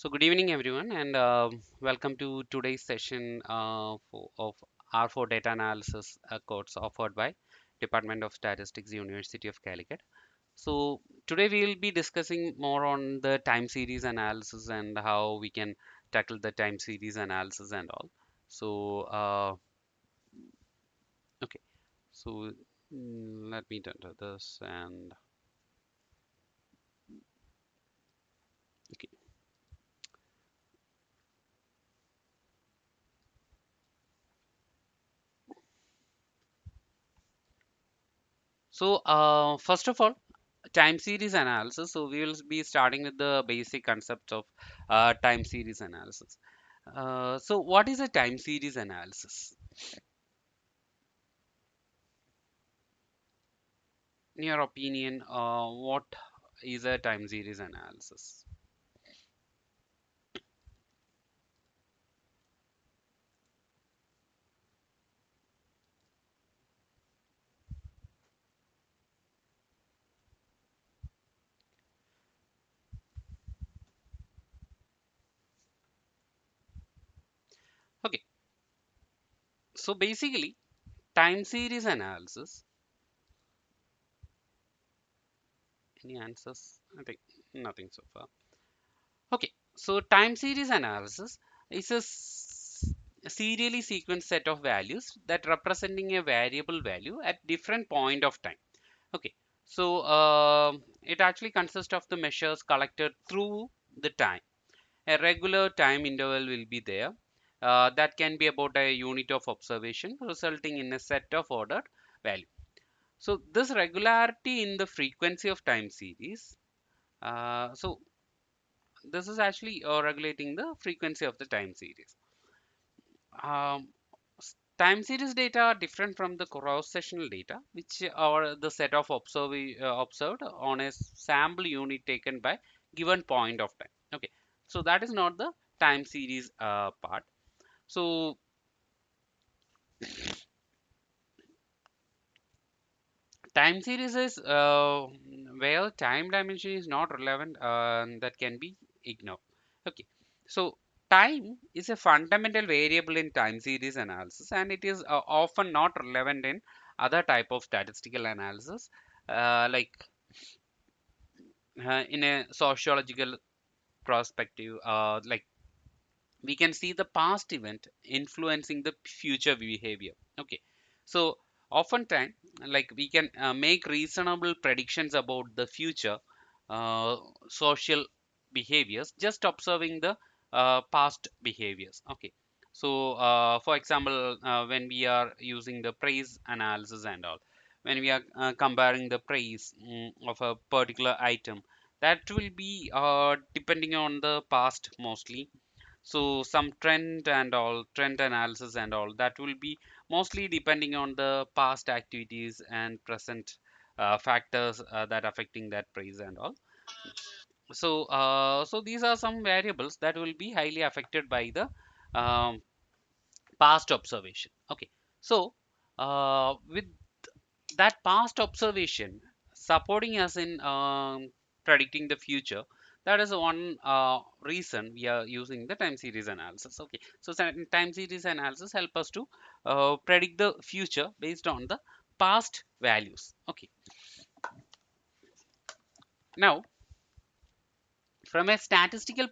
So good evening everyone and welcome to today's session of R4 Data Analysis course offered by Department of Statistics, University of Calicut. So today we will be discussing more on the time series analysis and how we can tackle the time series analysis and all. So okay, so let me turn to this and okay. So first of all, time series analysis. So we will be starting with the basic concept of time series analysis. So what is a time series analysis? In your opinion, what is a time series analysis? Okay, so basically, time series analysis. Any answers? I think nothing so far. Okay, so time series analysis is a serially sequenced set of values that representing a variable value at different point of time. Okay, so it actually consists of the measures collected through the time. A regular time interval will be there. That can be about a unit of observation, resulting in a set of ordered value. So this regularity in the frequency of time series. So this is actually regulating the frequency of the time series. Um, Time series data are different from the cross-sectional data, which are the set of observed on a sample unit taken by given point of time. Okay, so that is not the time series part. So time series is where time dimension is not relevant that can be ignored. Okay, so time is a fundamental variable in time series analysis, and it is often not relevant in other type of statistical analysis, like in a sociological perspective, like we can see the past event influencing the future behavior. Okay, so oftentimes like we can make reasonable predictions about the future social behaviors just observing the past behaviors. Okay, so for example, when we are using the praise analysis and all, when we are comparing the praise of a particular item, that will be depending on the past mostly. So some trend analysis and all that will be mostly depending on the past activities and present factors that affecting that price and all. So so these are some variables that will be highly affected by the um, past observation. Okay, so with that past observation supporting us in predicting the future, that is one reason we are using the time series analysis. Okay, so time series analysis help us to predict the future based on the past values. Okay, now from a statistical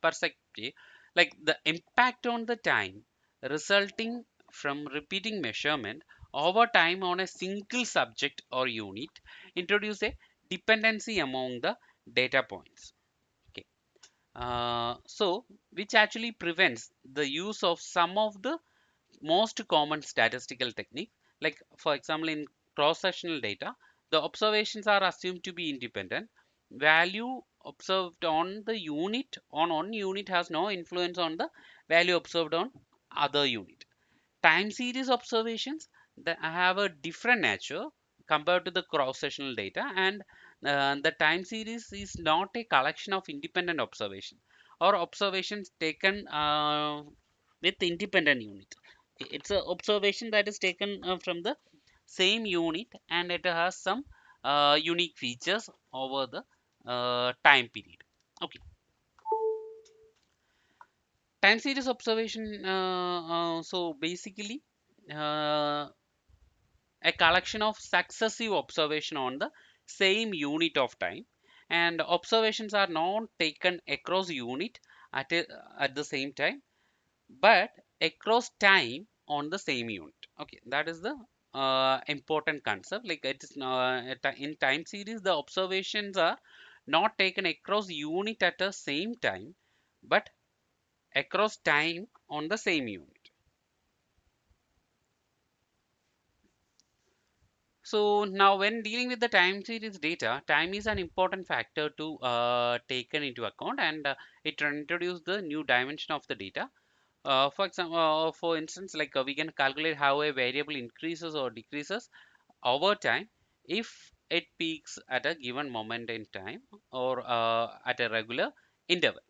perspective, like the impact on the time resulting from repeating measurement over time on a single subject or unit introduce a dependency among the data points. Okay, so which actually prevents the use of some of the most common statistical technique. Like for example, in cross-sectional data, the observations are assumed to be independent. Value observed on the unit on one unit has no influence on the value observed on other unit. Time series observations that have a different nature compared to the cross-sectional data, and the time series is not a collection of independent observation or observations taken with independent unit. It's an observation that is taken from the same unit, and it has some unique features over the time period. Okay, Time series observation, so basically uh, a collection of successive observation on the same unit of time, and observations are not taken across unit at the same time, but across time on the same unit. Okay, that is the important concept. Like it is in time series, the observations are not taken across unit at the same time, but across time on the same unit. So now when dealing with the time series data, time is an important factor to taken into account, and it introduces the new dimension of the data. For example, for instance, like we can calculate how a variable increases or decreases over time if it peaks at a given moment in time or at a regular interval.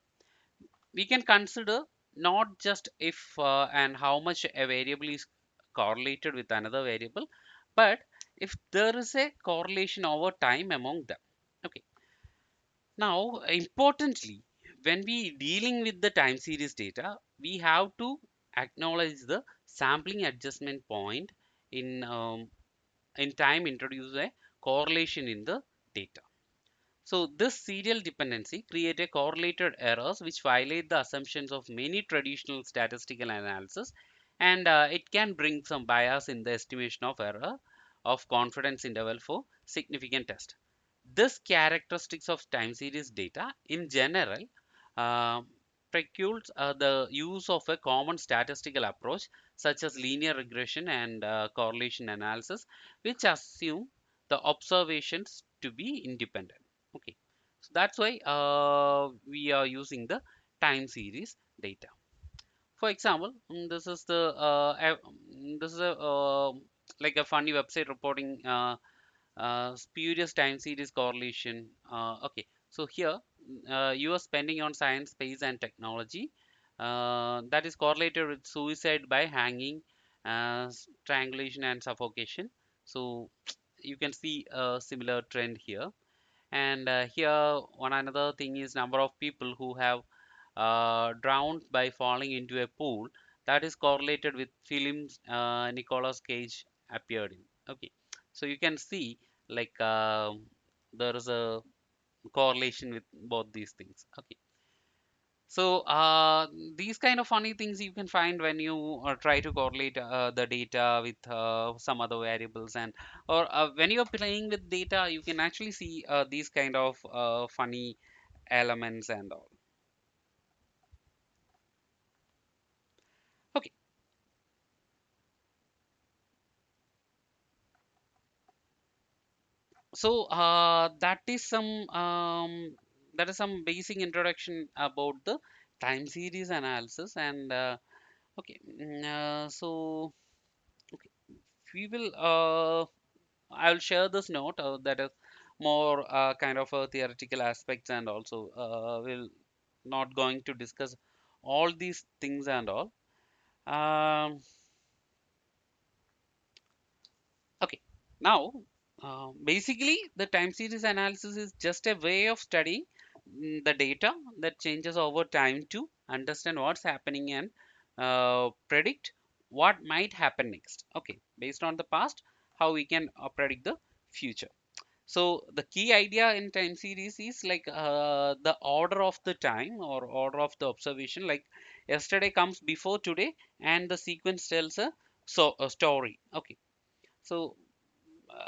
We can consider not just if and how much a variable is correlated with another variable, but if there is a correlation over time among them. Okay. Now, importantly, when we dealing with the time series data, we have to acknowledge the sampling adjustment point in time introduce a correlation in the data. So this serial dependency create a correlated errors which violate the assumptions of many traditional statistical analysis, and it can bring some bias in the estimation of error of confidence interval for significant test. This characteristics of time series data in general uh, precludes the use of a common statistical approach such as linear regression and correlation analysis, which assume the observations to be independent. Okay, so that's why we are using the time series data. For example, this is a like a funny website reporting spurious time series correlation. Okay, so here you are spending on science, space, and technology. That is correlated with suicide by hanging, strangulation, and suffocation. So you can see a similar trend here. And here, one another thing is number of people who have drowned by falling into a pool. That is correlated with films Nicolas Cage appeared in. Okay, so you can see like there is a correlation with both these things. Okay, so these kind of funny things you can find when you try to correlate the data with some other variables, and or when you're playing with data, you can actually see these kind of funny elements and all. Okay, so that is some basic introduction about the time series analysis, and so okay, we will I'll share this note that is more kind of theoretical aspects, and also we'll not going to discuss all these things and all. Um, okay, now basically the time series analysis is just a way of studying the data that changes over time to understand what's happening and predict what might happen next. Okay, based on the past, how we can predict the future. So the key idea in time series is like the order of the time or order of the observation. Like yesterday comes before today, and the sequence tells a story. Okay, so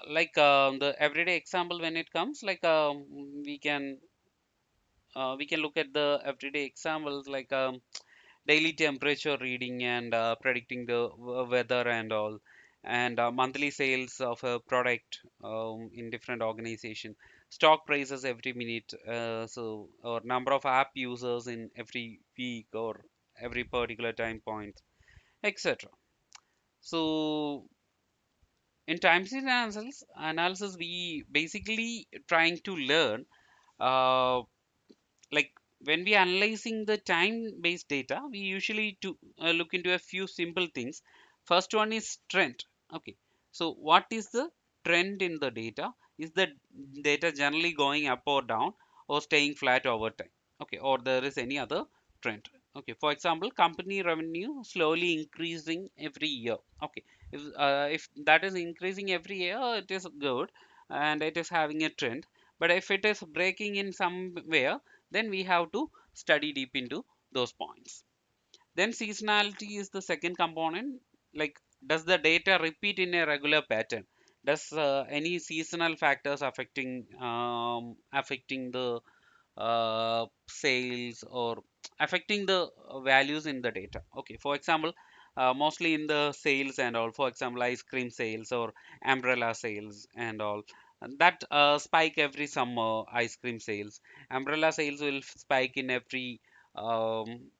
like the everyday example when it comes, like we can we can look at the everyday examples like daily temperature reading and predicting the weather and all, and monthly sales of a product in different organization, stock prices every minute, so or number of app users in every week or every particular time point, etc. So in time series analysis we basically trying to learn uh, like when we analyzing the time based data, we usually to look into a few simple things. First one is trend. Okay, so what is the trend in the data? Is the data generally going up or down or staying flat over time? Okay, or there is any other trend? Okay, for example, company revenue slowly increasing every year. Okay, if that is increasing every year, it is good and it is having a trend. But if it is breaking in somewhere, then we have to study deep into those points. Then seasonality is the second component. Like, does the data repeat in a regular pattern? Does any seasonal factors affecting the sales or affecting the values in the data? Okay, for example, mostly in the sales and all. For example, ice cream sales or umbrella sales and all. And that spike every summer. Ice cream sales, umbrella sales will spike in every um,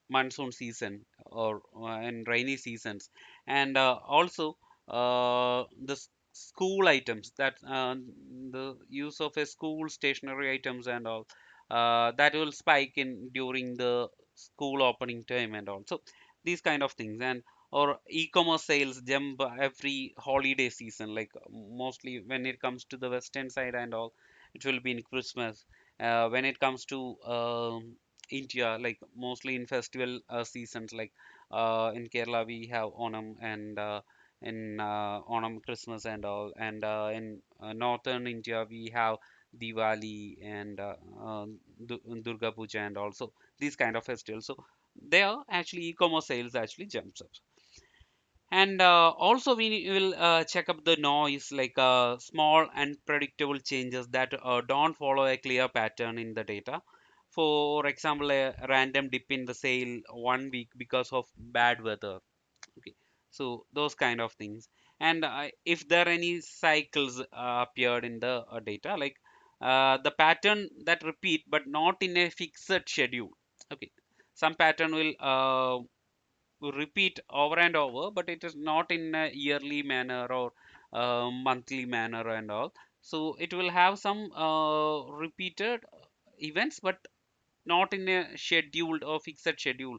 monsoon season or in rainy seasons. And also the school items, that the use of a school stationery items and all, that will spike in during the school opening time and all. So these kind of things. And or e-commerce sales jump every holiday season, like mostly when it comes to the western side and all, it will be in Christmas. When it comes to India, like mostly in festival seasons, like in Kerala we have Onam, and in Onam Christmas and all, and in northern India we have Diwali and Durga Puja and also these kind of festivals. So there actually e-commerce sales actually jumps up. And also we will check up the noise, like small unpredictable changes that don't follow a clear pattern in the data. For example, a random dip in the sale one week because of bad weather. Okay, so those kind of things. And if there are any cycles appeared in the data, like the pattern that repeat but not in a fixed schedule. Okay, some pattern will repeat over and over, but it is not in a yearly manner or monthly manner and all. So it will have some repeated events, but not in a scheduled or fixed schedule,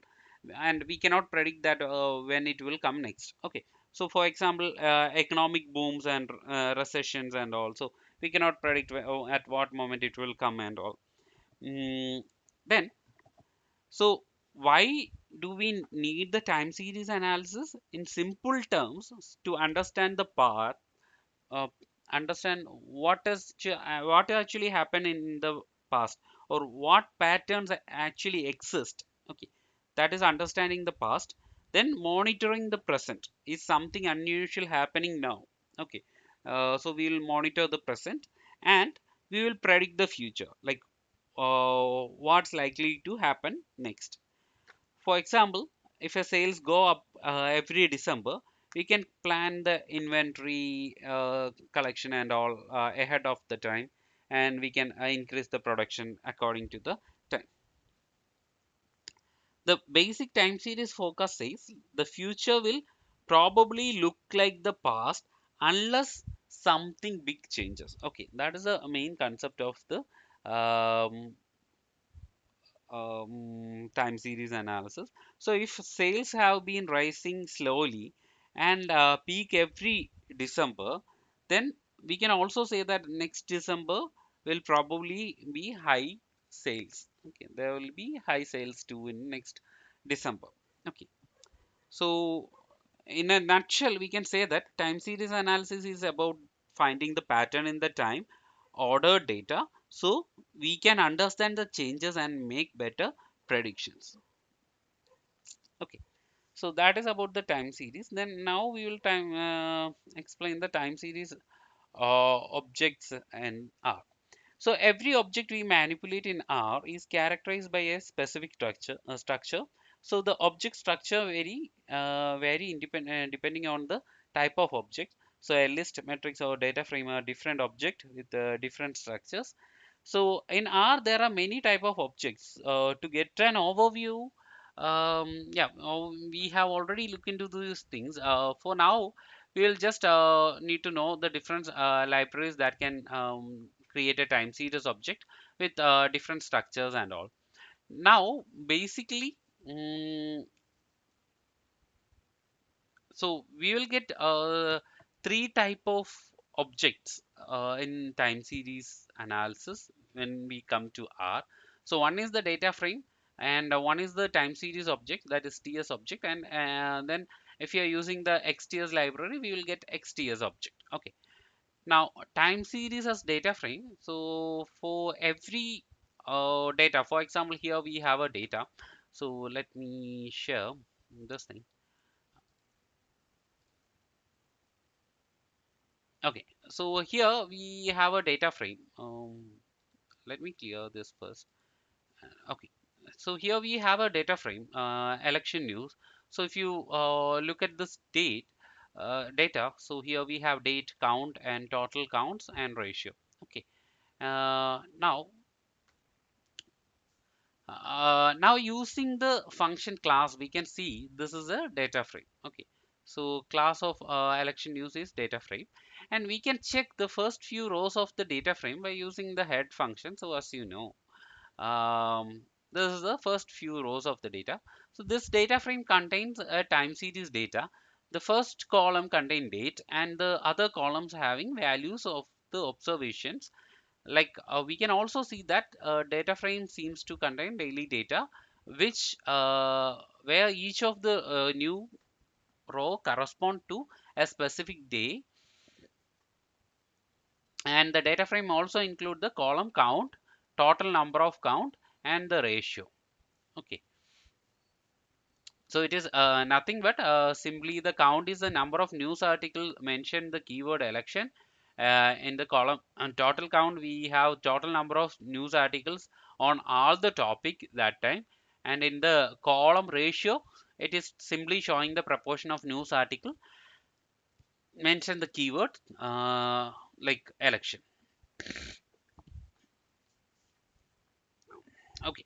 and we cannot predict that when it will come next. Okay, so for example, economic booms and recessions and all, so we cannot predict at what moment it will come and all. Then, so why do we need the time series analysis? In simple terms, to understand the path, uh, understand what actually happened in the past, or what patterns actually exist. Okay, that is understanding the past. Then monitoring the present, is something unusual happening now? Okay, so we will monitor the present, and we will predict the future, like what's likely to happen next. For example, if a sales go up every December, we can plan the inventory collection and all ahead of the time, and we can increase the production according to the time. The basic time series forecast says the future will probably look like the past unless something big changes. Okay, that is the main concept of the um, time series analysis. So if sales have been rising slowly and peak every December, then we can also say that next December will probably be high sales. Okay, there will be high sales too in next December. Okay, so in a nutshell, we can say that time series analysis is about finding the pattern in the time ordered data, so we can understand the changes and make better predictions. Okay, so that is about the time series. Then now we will explain the time series objects and R. So every object we manipulate in R is characterized by a specific structure. So the object structure vary depending on the type of object. So a list, matrix, or data frame are different object with different structures. So in R there are many type of objects. To get an overview, we have already looked into these things. For now, we will just need to know the different libraries that can create a time series object with different structures and all. Now, basically, mm, so we will get three type of objects in time series analysis when we come to R. So one is the data frame. and one is the time series object, that is TS object, and then if you are using the XTS library, we will get XTS object. Okay. Now time series as data frame. So for every data, for example, here we have a data. So let me share this thing. Okay, so here we have a data frame. Let me clear this first. Okay, so here we have a data frame, election news. So if you look at this data, so here we have date, count, and total counts and ratio. Okay, now using the function class, we can see this is a data frame. Okay, so class of election news is data frame, and we can check the first few rows of the data frame by using the head function. So as you know, this is the first few rows of the data. So this data frame contains a time series data. The first column contain date, and the other columns having values of the observations. Like we can also see that data frame seems to contain daily data, which where each of the new row correspond to a specific day, and the data frame also include the column count, total number of count, and the ratio. Okay, so it is nothing but simply the count is the number of news article mentioned the keyword election. In the column and total count, we have total number of news articles on all the topic that time. And in the column ratio, it is simply showing the proportion of news article mention the keyword like election. Okay.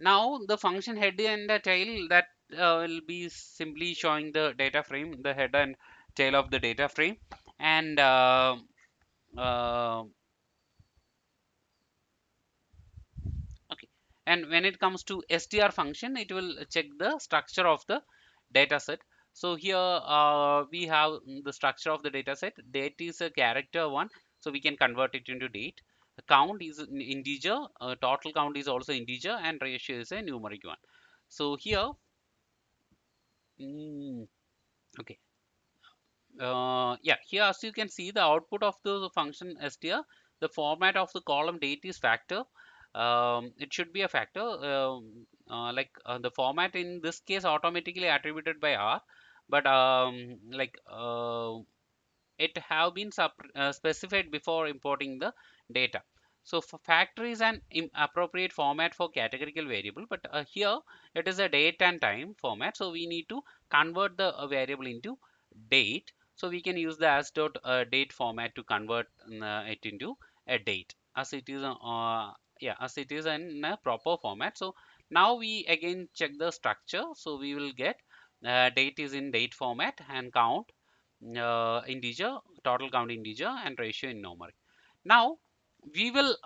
Now the function head and the tail, that will be simply showing the data frame, the head and tail of the data frame, and uh, okay. And when it comes to str function, it will check the structure of the data set. So here we have the structure of the data set. Date is a character one, so we can convert it into date. Count is an integer, total count is also integer, and ratio is a numeric one. So here, mm, okay. Yeah, here as you can see the output of the function str, the format of the column date is factor. It should be a factor. The format in this case automatically attributed by R, but it have been specified before importing the data. So for factor is an appropriate format for categorical variable, but here it is a date and time format. So we need to convert the variable into date. So we can use the as dot date format to convert it into a date, as it is yeah, as it is in a proper format. So now we again check the structure. So we will get date is in date format, and count integer, total count integer, and ratio in numeric. Now we will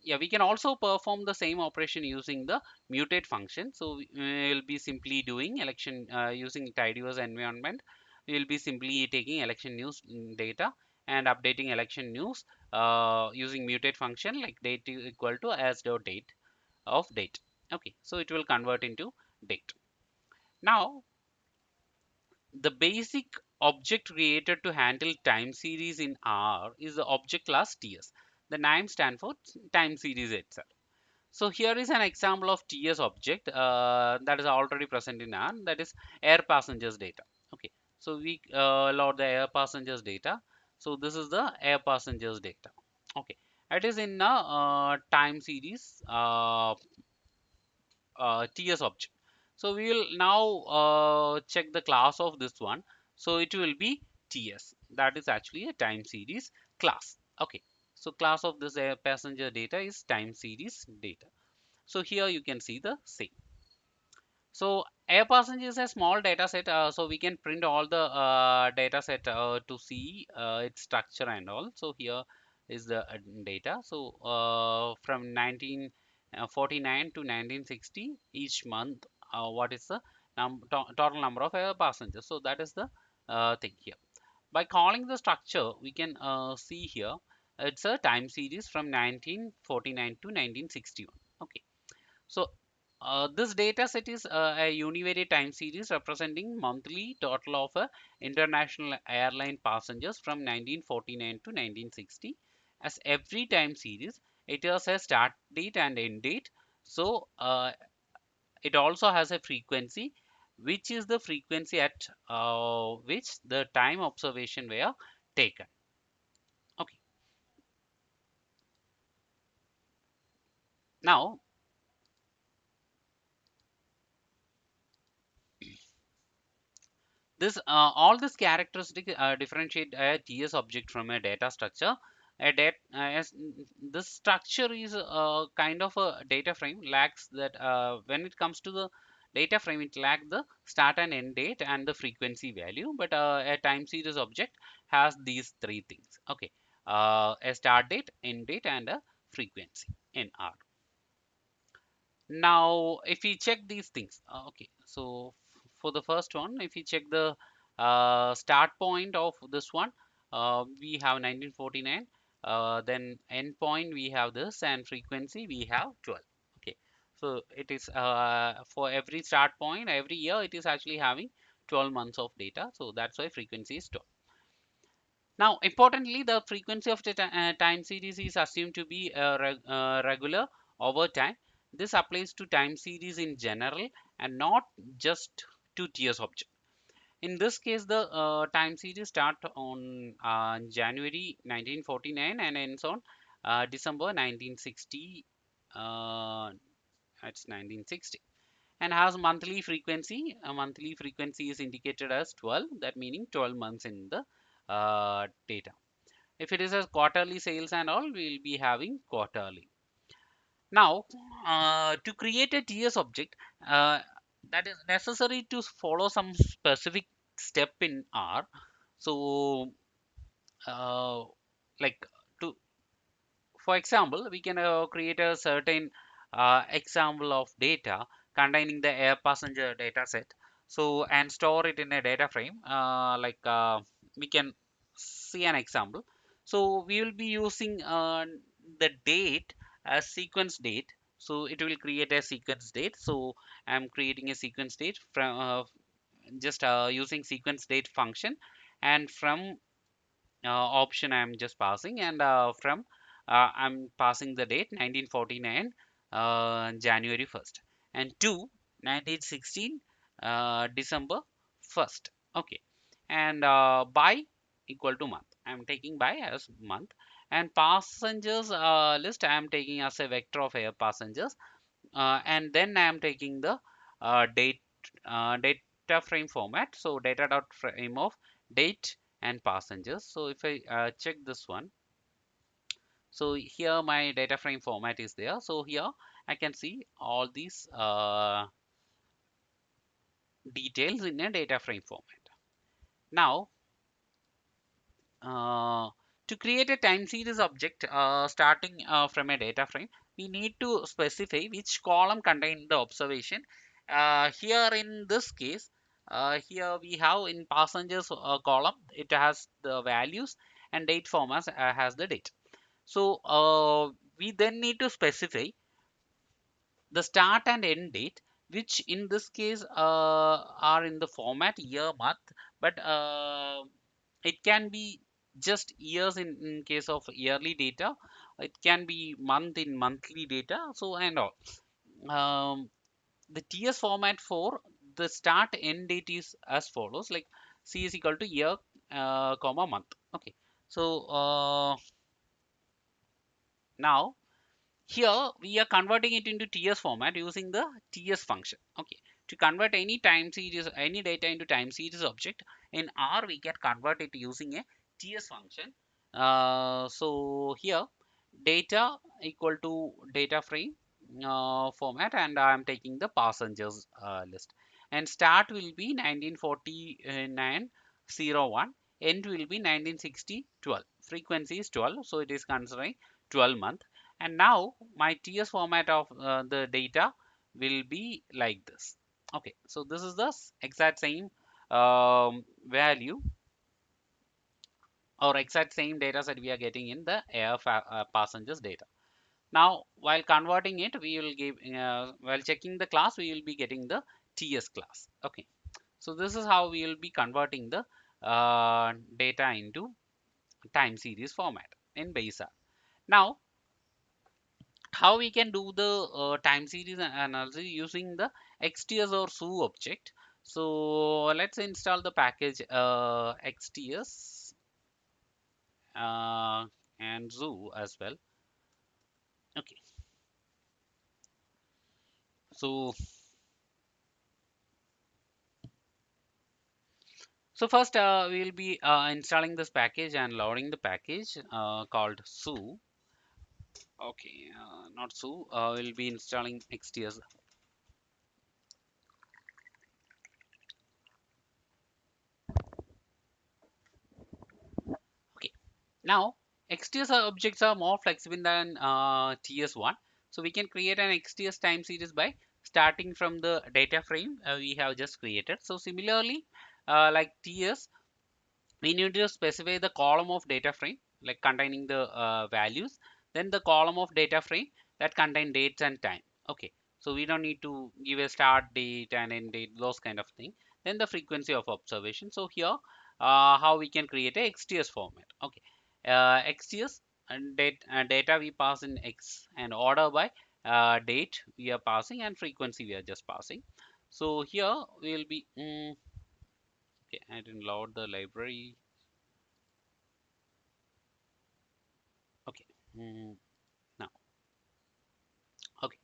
yeah, we can also perform the same operation using the mutate function. So we will be simply doing election using tidyverse environment. We will be simply taking election news data and updating election news using mutate function, like date is equal to as dot date of date. Okay, so it will convert into date. Now the basic object created to handle time series in R is the object class TS. The name stands for time series itself. So here is an example of TS object that is already present in R, that is air passengers data. Okay, so we load the air passengers data. So this is the air passengers data. Okay, it is in a time series TS object. So we will now check the class of this one. So it will be TS. That is actually a time series class. Okay. So class of this air passenger data is time series data. So here you can see the same. So air passenger is a small data set. So we can print all the data set to see its structure and all. So here is the data. So from 1949 to 1960, each month, what is the total number of air passengers? So that is the thing here. By calling the structure, we can see here it's a time series from 1949 to 1961. Okay. So This data set is a univariate time series representing monthly total of international airline passengers from 1949 to 1960. As every time series, it has a start date and end date. So it also has a frequency, which is the frequency at which the time observation were taken. Okay. Now, this all these characteristics differentiate a TS object from a data structure. A dat as this structure is kind of a data frame lacks that when it comes to the data frame, it lacks the start and end date and the frequency value. But a time series object has these three things. Okay, a start date, end date, and a frequency in R. Now, if we check these things, okay, so for the first one, if we check the start point of this one, we have 1949, then end point we have this, and frequency we have 12. Okay, so it is for every start point, every year it is actually having 12 months of data, so that's why frequency is 12. Now, importantly, the frequency of the time series is assumed to be regular over time. This applies to time series in general and not just to TS object. In this case, the time series start on January 1949 and ends on December 1960. That's 1960 and has monthly frequency. A monthly frequency is indicated as 12, that meaning 12 months in the data. If it is a quarterly sales and all, we will be having quarterly. Now, to create a TS object, that is necessary to follow some specific step in R. So, uh, like to, for example, we can create a certain example of data containing the air passenger data set. So, and store it in a data frame. We can see an example. So, we will be using the date as sequence date. So, it will create a sequence date. So, I'm creating a sequence date from just using sequence date function, and from option I'm just passing, and from I'm passing the date 1949 January 1st, and to 1916 December 1st. Okay, and by equal to month, I'm taking by as month, and passengers list I am taking as a vector of air passengers, and then I am taking the date data frame format. So data dot frame of date and passengers. So if I check this one, so here my data frame format is there. So here I can see all these details in a data frame format. Now, Uh, to create a time series object starting from a data frame, we need to specify which column contain the observation. Here in this case, here we have in passengers column, it has the values, and date format has the date. So we then need to specify the start and end date, which in this case are in the format year month, but it can be just years in case of yearly data. It can be month in monthly data, so and all. The TS format for the start end date is as follows, like C is equal to year comma month. Okay, so now here we are converting it into TS format using the TS function. Okay, to convert any time series, any data into time series object in R, we can convert it using a TS function. So here data equal to data frame format, and I am taking the passengers list. And start will be 1949 01, end will be 1960 12. Frequency is 12, so it is considering 12 month. And now my TS format of the data will be like this. Okay, so this is the exact same value or exact same data set we are getting in the air passengers data. Now while converting it, we will give while checking the class, we will be getting the TS class. Okay, so this is how we will be converting the data into time series format in base R. Now how we can do the time series analysis using the XTS or zoo object. So let's install the package XTS uh, and zoo as well. Okay, so first we will be installing this package and loading the package called zoo. Okay, not zoo. We'll be installing XTS. Okay, now XTS objects are more flexible than TS1. So we can create an XTS time series by starting from the data frame we have just created. So similarly, like TS, we need to specify the column of data frame like containing the values, then the column of data frame that contain dates and time. Okay, so we don't need to give a start date and end date, those kind of thing. Then the frequency of observation. So here how we can create a XTS format. Okay, XTS and data we pass in X, and order by date we are passing, and frequency we are just passing. So here we will be okay, I didn't load the library. Okay. Now, okay.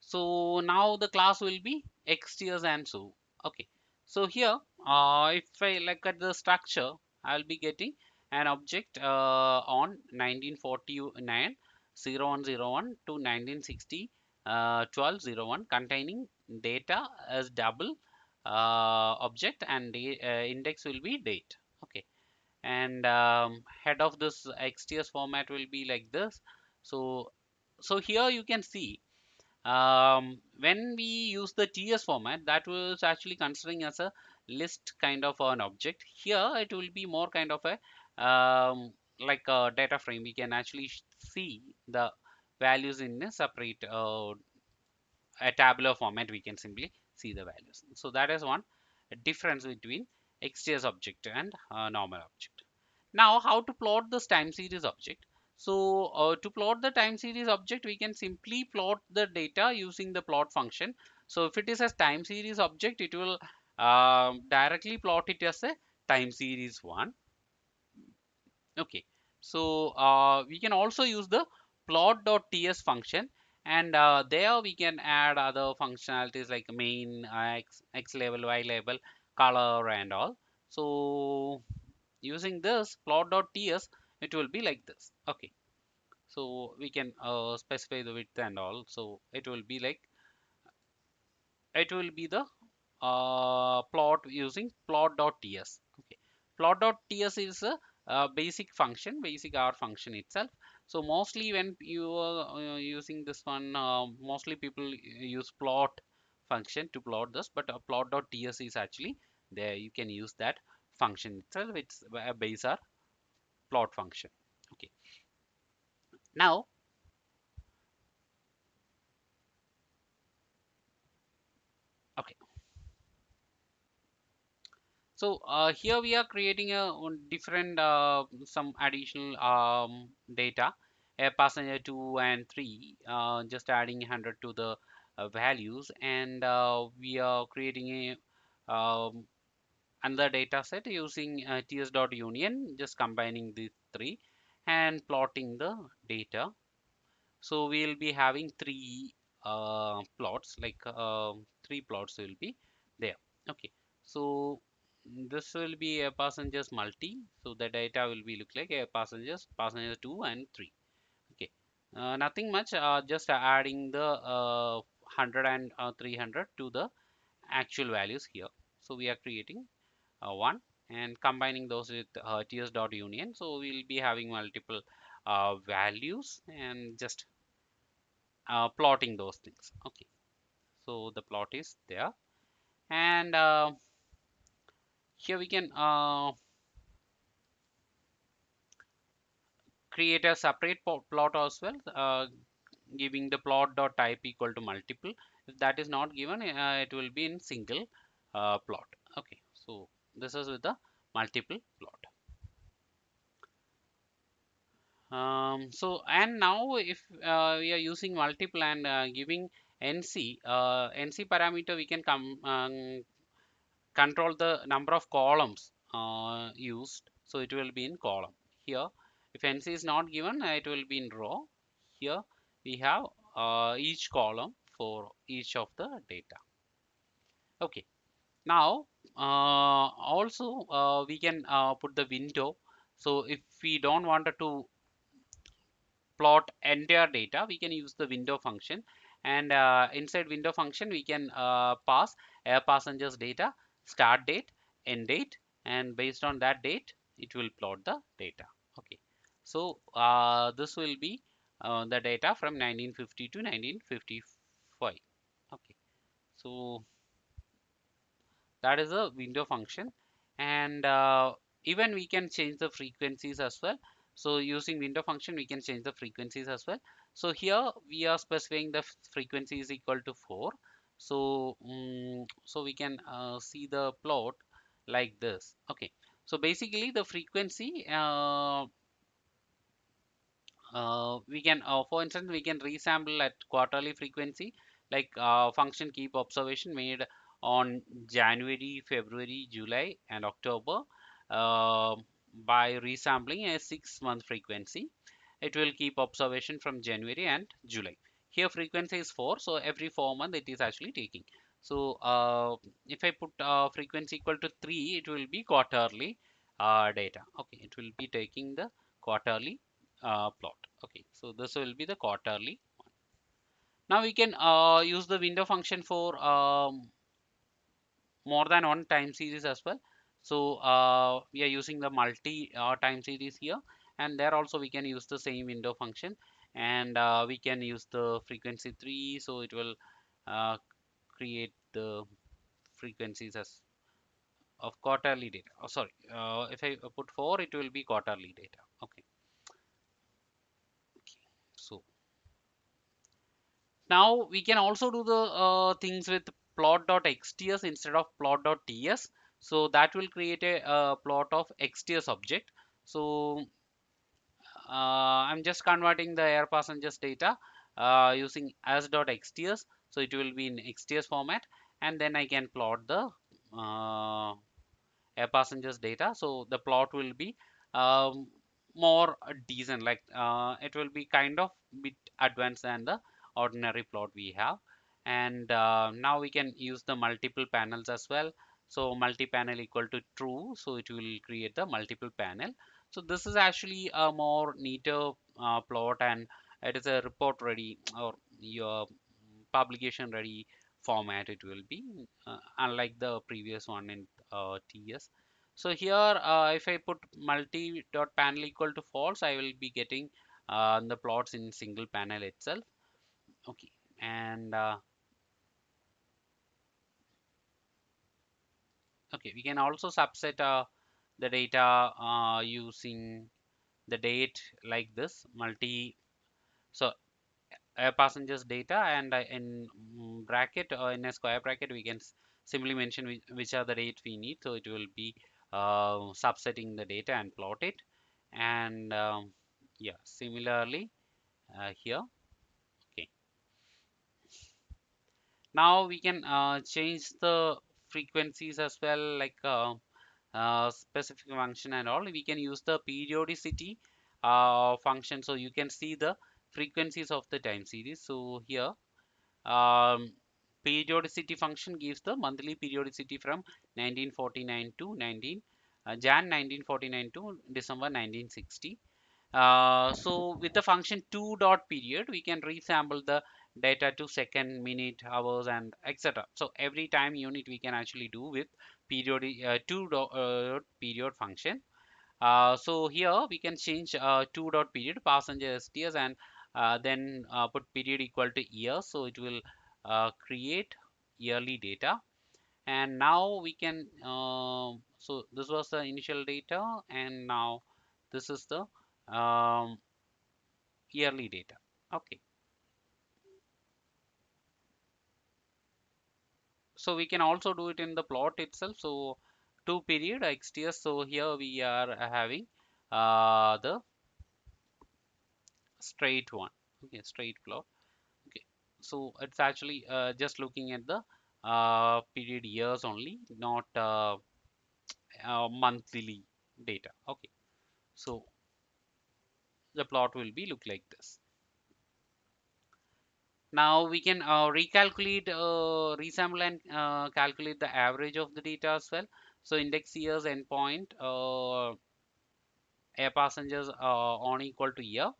So now the class will be XTS and so. Okay. So here, if I look at the structure, I'll be getting an object on 1949 0101 to 1960 1201 containing data as double object, and the index will be date. Okay. And head of this XTS format will be like this. So here you can see when we use the TS format, that was actually considering as a list kind of an object. Here it will be more kind of a like a data frame. We can actually see the values in a separate a tabular format. We can simply see the values. So that is one difference between XTS object and normal object. Now, how to plot this time series object? So, to plot the time series object, we can simply plot the data using the plot function. So, if it is a time series object, it will directly plot it as a time series one. Okay. So, we can also use the plot.ts function, and there we can add other functionalities like main, x label, y label, color, and all. So, using this plot.ts, it will be like this. Okay, so we can specify the width and all. So it will be like, it will be the plot using plot.ts. Okay, plot.ts is a basic function, basic R function itself. So mostly when you are using this one, mostly people use plot function to plot this, but plot.ts is actually there. You can use that function itself. It's a base R plot function. Okay, now okay, so here we are creating a different some additional data, a passenger 2 and 3, just adding 100 to the values, and we are creating a another data set using ts.union, just combining these three and plotting the data. So we'll be having three plots, like three plots will be there. Okay, so this will be a passengers multi. So the data will be look like a passenger 2 and 3. Okay, nothing much. Just adding the 100 and 300 to the actual values here. So we are creating one and combining those with ts.union. So we'll be having multiple values and just plotting those things. Okay, so the plot is there, and here we can create a separate plot as well, giving the plot dot type equal to multiple. If that is not given, it will be in single plot. Okay, so this is with the multiple plot. So and now if we are using multiple and giving NC parameter, we can control the number of columns used. So it will be in column. Here, if NC is not given, it will be in row. Here we have each column for each of the data. Okay. Now also we can put the window. So if we don't wanted to plot entire data, we can use the window function, and inside window function we can pass air passengers data, start date, end date, and based on that date it will plot the data. Okay, so this will be the data from 1950 to 1955. Okay, so that is a window function, and even we can change the frequencies as well. So using window function we can change the frequencies as well. So here we are specifying the frequency is equal to 4. So so we can see the plot like this. Okay, so basically the frequency we can for instance we can resample at quarterly frequency, like function keep observation made on January, February, July and October. uh, by resampling a 6-month frequency, it will keep observation from January and July. Here frequency is 4, so every 4 months it is actually taking. So if I put frequency equal to 3, it will be quarterly data. Okay, it will be taking the quarterly plot. Okay, so this will be the quarterly. Now we can use the window function for more than one time series as well. So we are using the multi time series here, and there also we can use the same window function, and we can use the frequency 3, so it will uh, create the frequencies as of quarterly data. Oh, sorry, if I put 4, it will be quarterly data. Okay, so now we can also do the things with plot.xts instead of plot.ts. So that will create a plot of xts object. So I'm just converting the air passengers data using as.xts. So it will be in xts format, and then I can plot the air passengers data. So the plot will be um, more decent, like it will be kind of bit advanced than the ordinary plot we have. And now we can use the multiple panels as well. So multi-panel equal to true, so it will create the multiple panel. So this is actually a more neater plot, and it is a report ready or your publication ready format it will be, unlike the previous one in TS. So here if I put multi dot panel equal to false, I will be getting the plots in single panel itself. Okay, and okay, we can also subset the data using the date like this multi. So passengers data, and in bracket or in a square bracket we can simply mention which are the date we need, so it will be subsetting the data and plot it. And yeah, similarly here. Okay, now we can change the frequencies as well, like specific function and all. We can use the periodicity function, so you can see the frequencies of the time series. So here periodicity function gives the monthly periodicity from 1949 to 19 Jan 1949 to December 1960. So with the function 2 dot period, we can resample the data to second, minute, hours, and etc. So every time unit we can actually do with period 2 dot period function. So here we can change 2 dot period passenger STS, and then put period equal to year, so it will create yearly data. And now we can so this was the initial data, and now this is the yearly data. Okay, So we can also do it in the plot itself. So two period XTS. So here we are having the straight one. Okay, straight plot. Okay, so it's actually just looking at the period years only, not monthly data. Okay, so the plot will be look like this. Now we can recalculate, resample and calculate the average of the data as well. So index years endpoint air passengers on equal to year.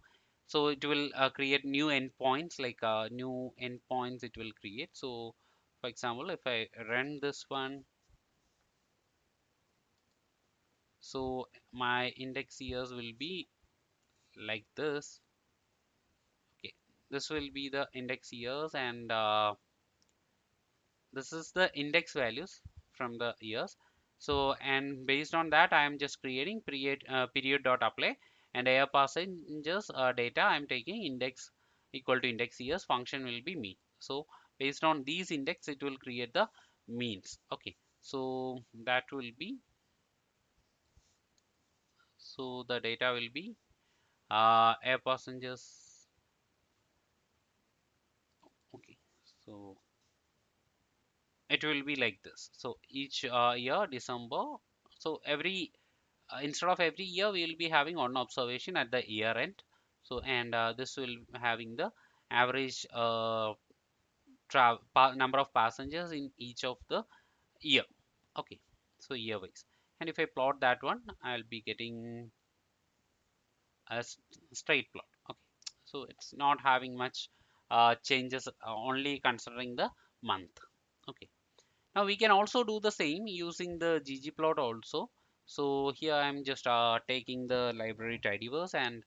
So it will create new endpoints, like new endpoints it will create. So for example, if I run this one, so my index years will be like this. Okay, this will be the index years, and this is the index values from the years. So and based on that I am just creating period dot apply, and air passengers data I'm taking index equal to index years, function will be mean. So based on these index it will create the means. Okay, so that will be, so the data will be air passengers. Okay, so it will be like this. So each year December, so every instead of every year we will be having one observation at the year end. So and this will having the average number of passengers in each of the year. Okay, so year wise, and if I plot that one I'll be getting a straight plot. Okay, so it's not having much changes, only considering the month. Okay, now we can also do the same using the ggplot also. So here I'm just taking the library tidyverse, and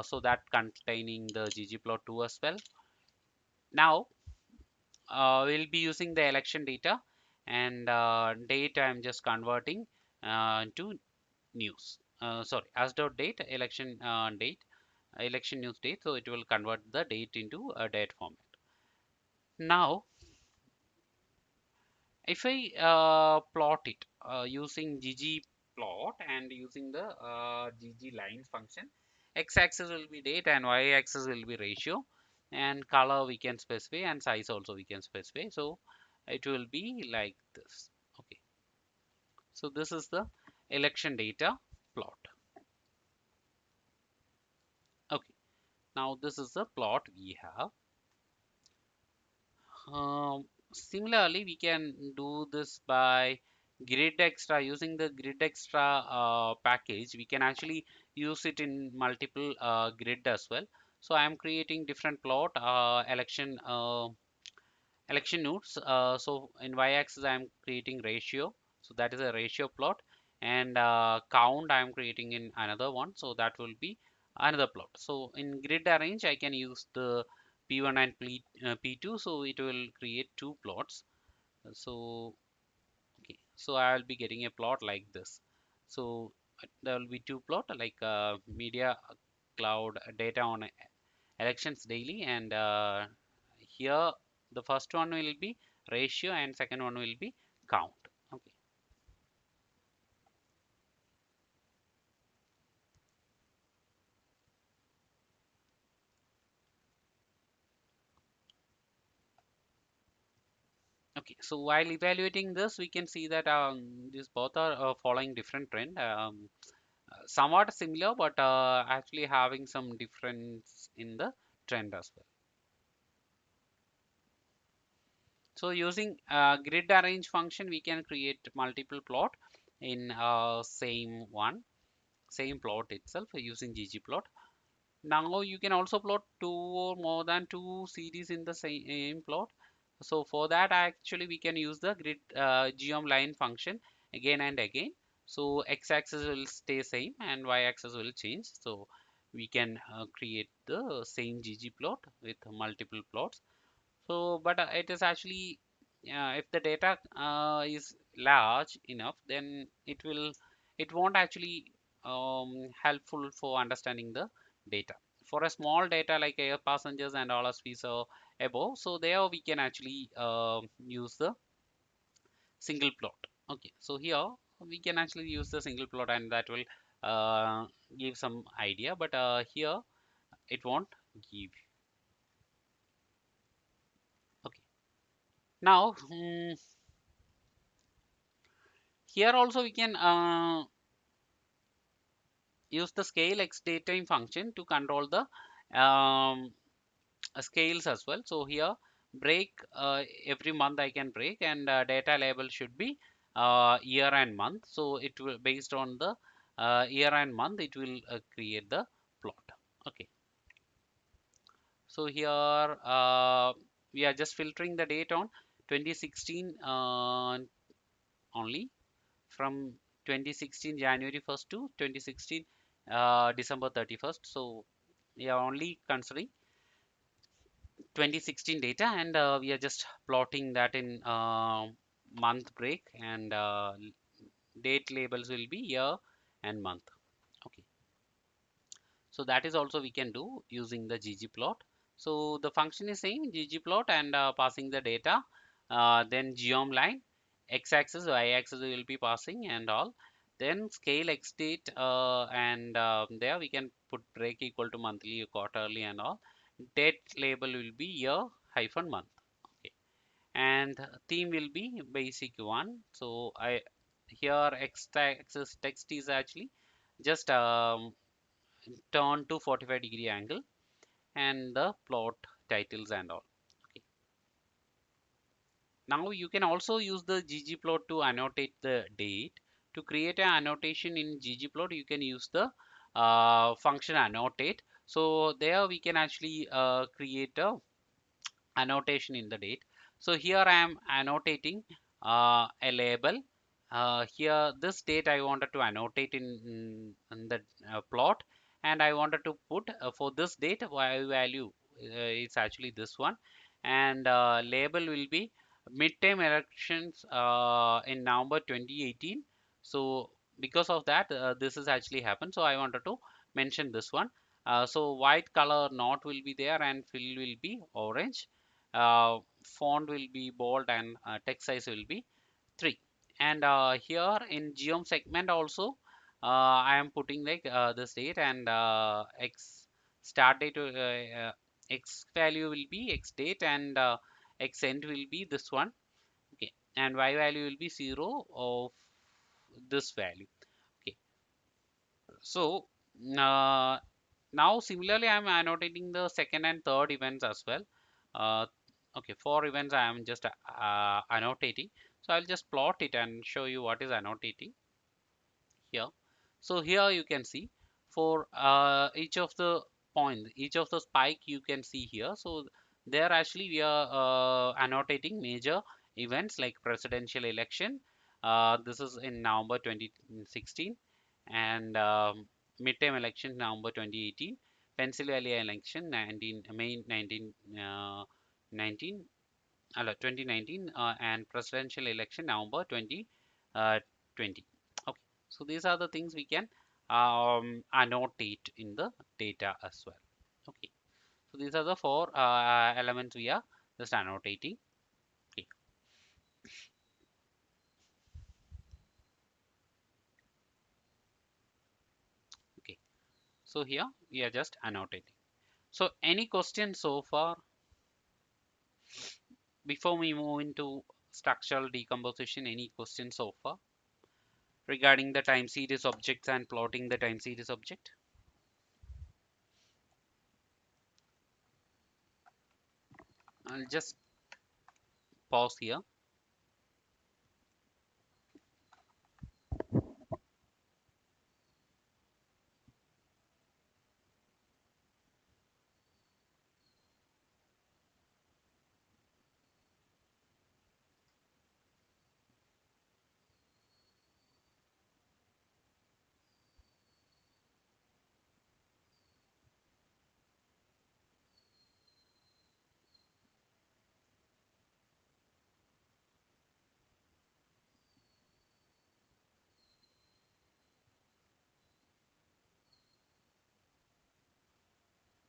so that containing the ggplot2 as well. Now we'll be using the election data, and date I'm just converting to news. Sorry, as dot date election date election news date. So it will convert the date into a date format. Now if I plot it using ggplot and using the ggline function, x-axis will be date and y-axis will be ratio, and color we can specify, and size also we can specify. So it will be like this. Okay, so this is the election data plot. Okay, now this is the plot we have. Similarly, we can do this by Grid Extra. Using the Grid Extra package, we can actually use it in multiple grid as well. So I am creating different plot election nodes. So in y-axis I am creating ratio, so that is a ratio plot, and count I am creating in another one, so that will be another plot. So in grid arrange I can use the p1 and p2, so it will create two plots. So okay, so I'll be getting a plot like this. So there will be two plot, like media cloud data on elections daily, and here the first one will be ratio and second one will be count. Okay, okay, so while evaluating this we can see that these both are following different trend, somewhat similar, but actually having some difference in the trend as well. So using grid arrange function we can create multiple plot in same plot itself using ggplot. Now you can also plot two or more than two series in the same plot. So for that actually we can use the grid geom line function again and again. So x-axis will stay same and y-axis will change. So we can create the same ggplot with multiple plots. So but it is actually if the data is large enough, then it won't actually helpful for understanding the data. For a small data like air passengers and all as we saw above, so there we can actually use the single plot. Okay, so here we can actually use the single plot, and that will uh, give some idea, but here it won't give. Okay, now here also we can use the scale x datetime function to control the um, scales as well. So here break every month I can break, and data label should be year and month. So it will based on the year and month it will create the plot. Okay, so here we are just filtering the date on 2016 only, from 2016 January 1st to 2016 December 31st. So we are only considering 2016 data, and we are just plotting that in month break, and date labels will be year and month. Okay, so that is also we can do using the ggplot. So the function is saying ggplot and passing the data, then geom line, x-axis, y-axis will be passing and all, then scale x date, and there we can put break equal to monthly, quarterly and all. Date label will be year hyphen month. Okay, and theme will be basic one. So I here x-axis text is actually just turn to 45-degree angle, and the plot titles and all. Okay. Now you can also use the ggplot to annotate the date. To create an annotation in ggplot, you can use the function annotate. So there we can actually create a annotation in the date. So here I am annotating a label. Here this date I wanted to annotate in the plot, and I wanted to put for this date y value is actually this one, and label will be midterm elections in November 2018. So because of that, this is actually happened. So I wanted to mention this one. So white color not will be there, and fill will be orange. Font will be bold, and text size will be 3. And here in geom segment also, I am putting like this date, and x start date, x value will be x date, and x end will be this one. Okay, and y value will be 0 of this value. Okay, so uh, now similarly I am annotating the second and third events as well. uh, okay, for events I am just annotating, so I'll just plot it and show you what is annotating here. So here you can see for each of the points, each of the spike you can see here. So there actually we are annotating major events like presidential election. This is in November 2016, and midterm election November 2018, Pennsylvania election 19 May 19 19 2019, and presidential election November 2020. Okay, so these are the things we can annotate in the data as well. Okay, so these are the four elements we are just annotating. Okay, okay. So here we are just annotating. So any questions so far before we move into structural decomposition? Any questions so far regarding the time series objects and plotting the time series object? I'll just pause here.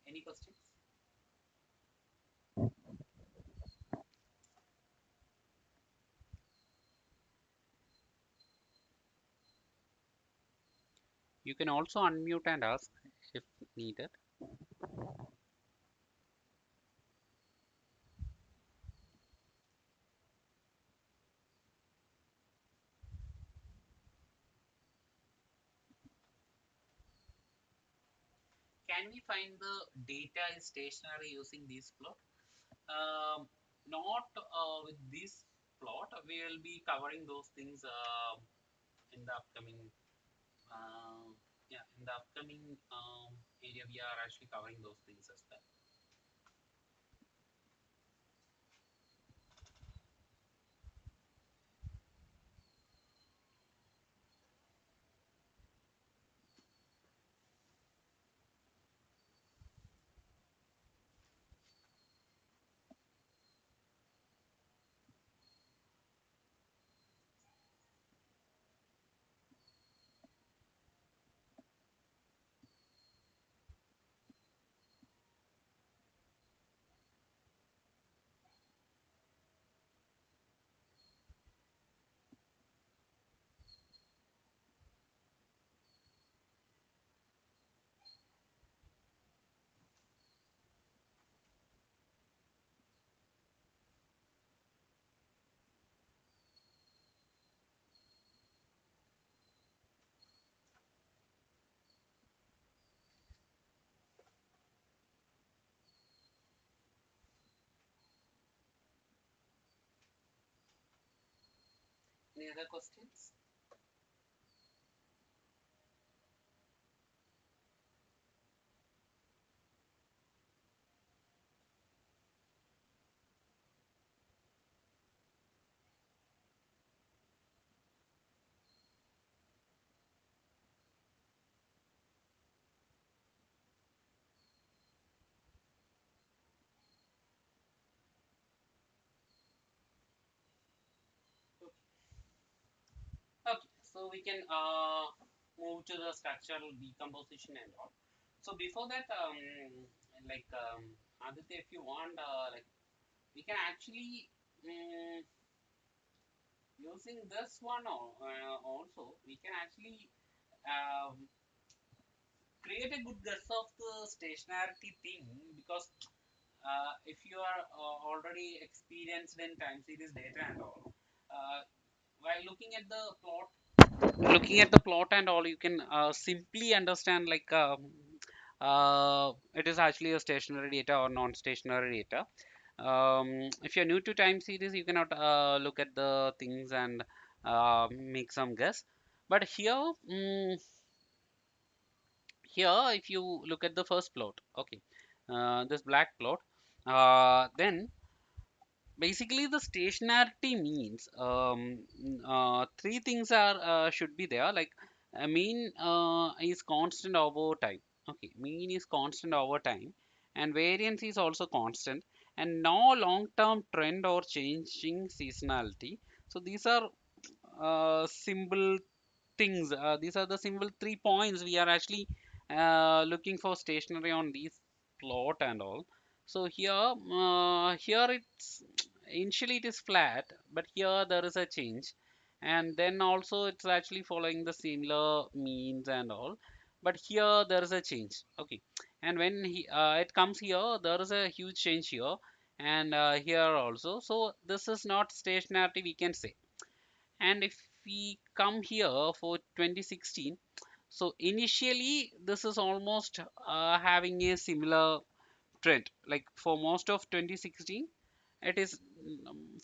Any questions? You can also unmute and ask if needed. Can we find the data is stationary using this plot? Not with this plot. We will be covering those things in the upcoming. Yeah, in the upcoming area, we are actually covering those things as well. Any other questions? Okay, so we can move to the structural decomposition and all. So before that, like Aditya, if you want, like we can actually using this one also we can actually um, create a good guess of the stationarity thing because if you are already experienced in time series data and all, while looking at the plot and all, you can simply understand like it is actually a stationary data or non-stationary data. If you're new to time series, you cannot look at the things and make some guess. But here, if you look at the first plot, okay, this black plot, then basically the stationarity means three things are should be there, like mean is constant over time. Okay, mean is constant over time, and variance is also constant, and no long term trend or changing seasonality. So these are simple things. These are the simple 3 points we are actually looking for stationary on these plot and all. So here it's initially it is flat, but here there is a change, and then also it's actually following the similar means and all. But here there is a change. Okay, and when it comes here, there is a huge change here, and here also. So this is not stationarity, we can say. And if we come here for 2016, so initially this is almost having a similar trend. Like for most of 2016, it is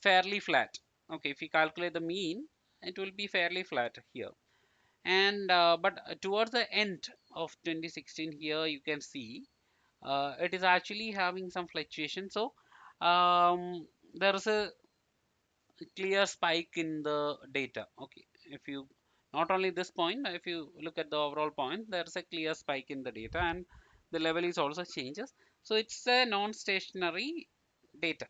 fairly flat. Okay, if you calculate the mean, it will be fairly flat here. And but towards the end of 2016, here you can see it is actually having some fluctuation. So there is a clear spike in the data. Okay, if you not only this point, if you look at the overall point, there's a clear spike in the data, and the level is also changes. So it's a non-stationary data.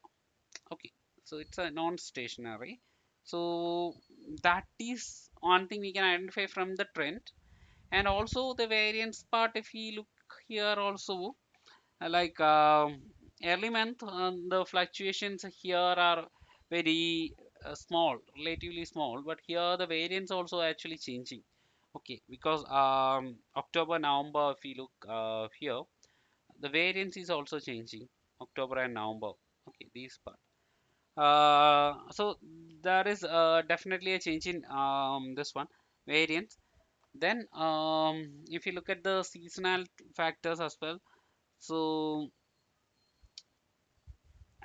Okay, so it's a non-stationary. So that is one thing we can identify from the trend. And also the variance part, if we look here also, like early month, the fluctuations here are very small, relatively small, but here the variance also actually changing. Okay, because October, November, if we look here, the variance is also changing. October and November. Okay, these part. So there is definitely a change in this one variance. Then if you look at the seasonal factors as well, so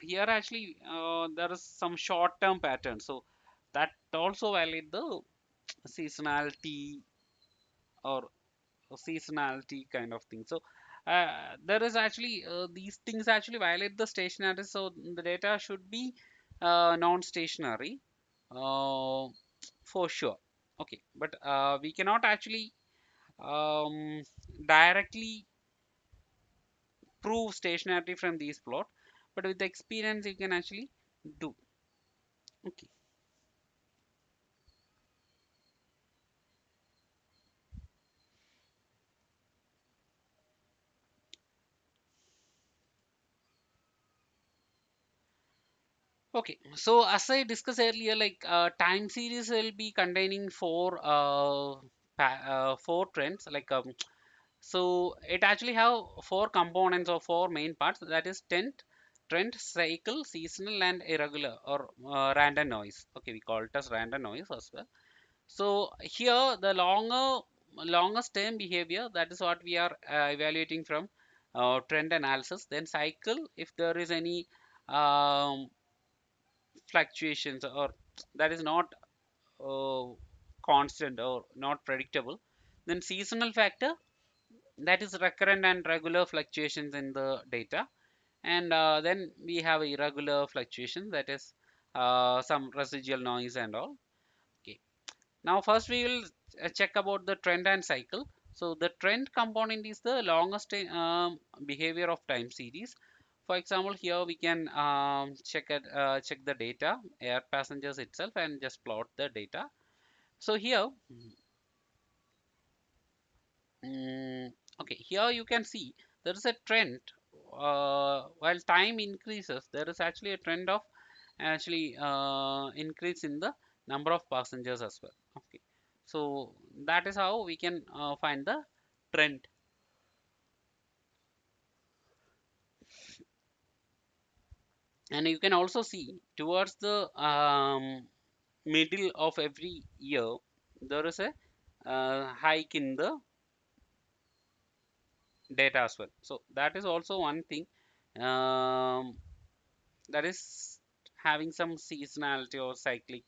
here actually there is some short-term pattern. So that also valid the seasonality or seasonality kind of thing. So there is actually these things actually violate the stationary. So the data should be non-stationary uh, for sure. Okay, but we cannot actually um, directly prove stationarity from these plot, but with the experience you can actually do. Okay. Okay, so as I discussed earlier, like time series will be containing four trends. Like so, it actually have four components or four main parts. That is trend, cycle, seasonal, and irregular or random noise. Okay, we call it as random noise as well. So here the longest term behavior, that is what we are evaluating from trend analysis. Then cycle, if there is any um, fluctuations or that is not uh, constant or not predictable. Then seasonal factor, that is recurrent and regular fluctuations in the data. And then we have irregular fluctuations, that is some residual noise and all. Okay. Now first we will check about the trend and cycle. So the trend component is the longest behavior of time series. For example, here we can check the data, air passengers itself, and just plot the data. So here, mm, okay, here you can see there is a trend. While time increases, there is actually a trend of actually increase in the number of passengers as well. Okay, so that is how we can find the trend. And you can also see towards the middle of every year there is a hike in the data as well. So that is also one thing um, that is having some seasonality or cyclic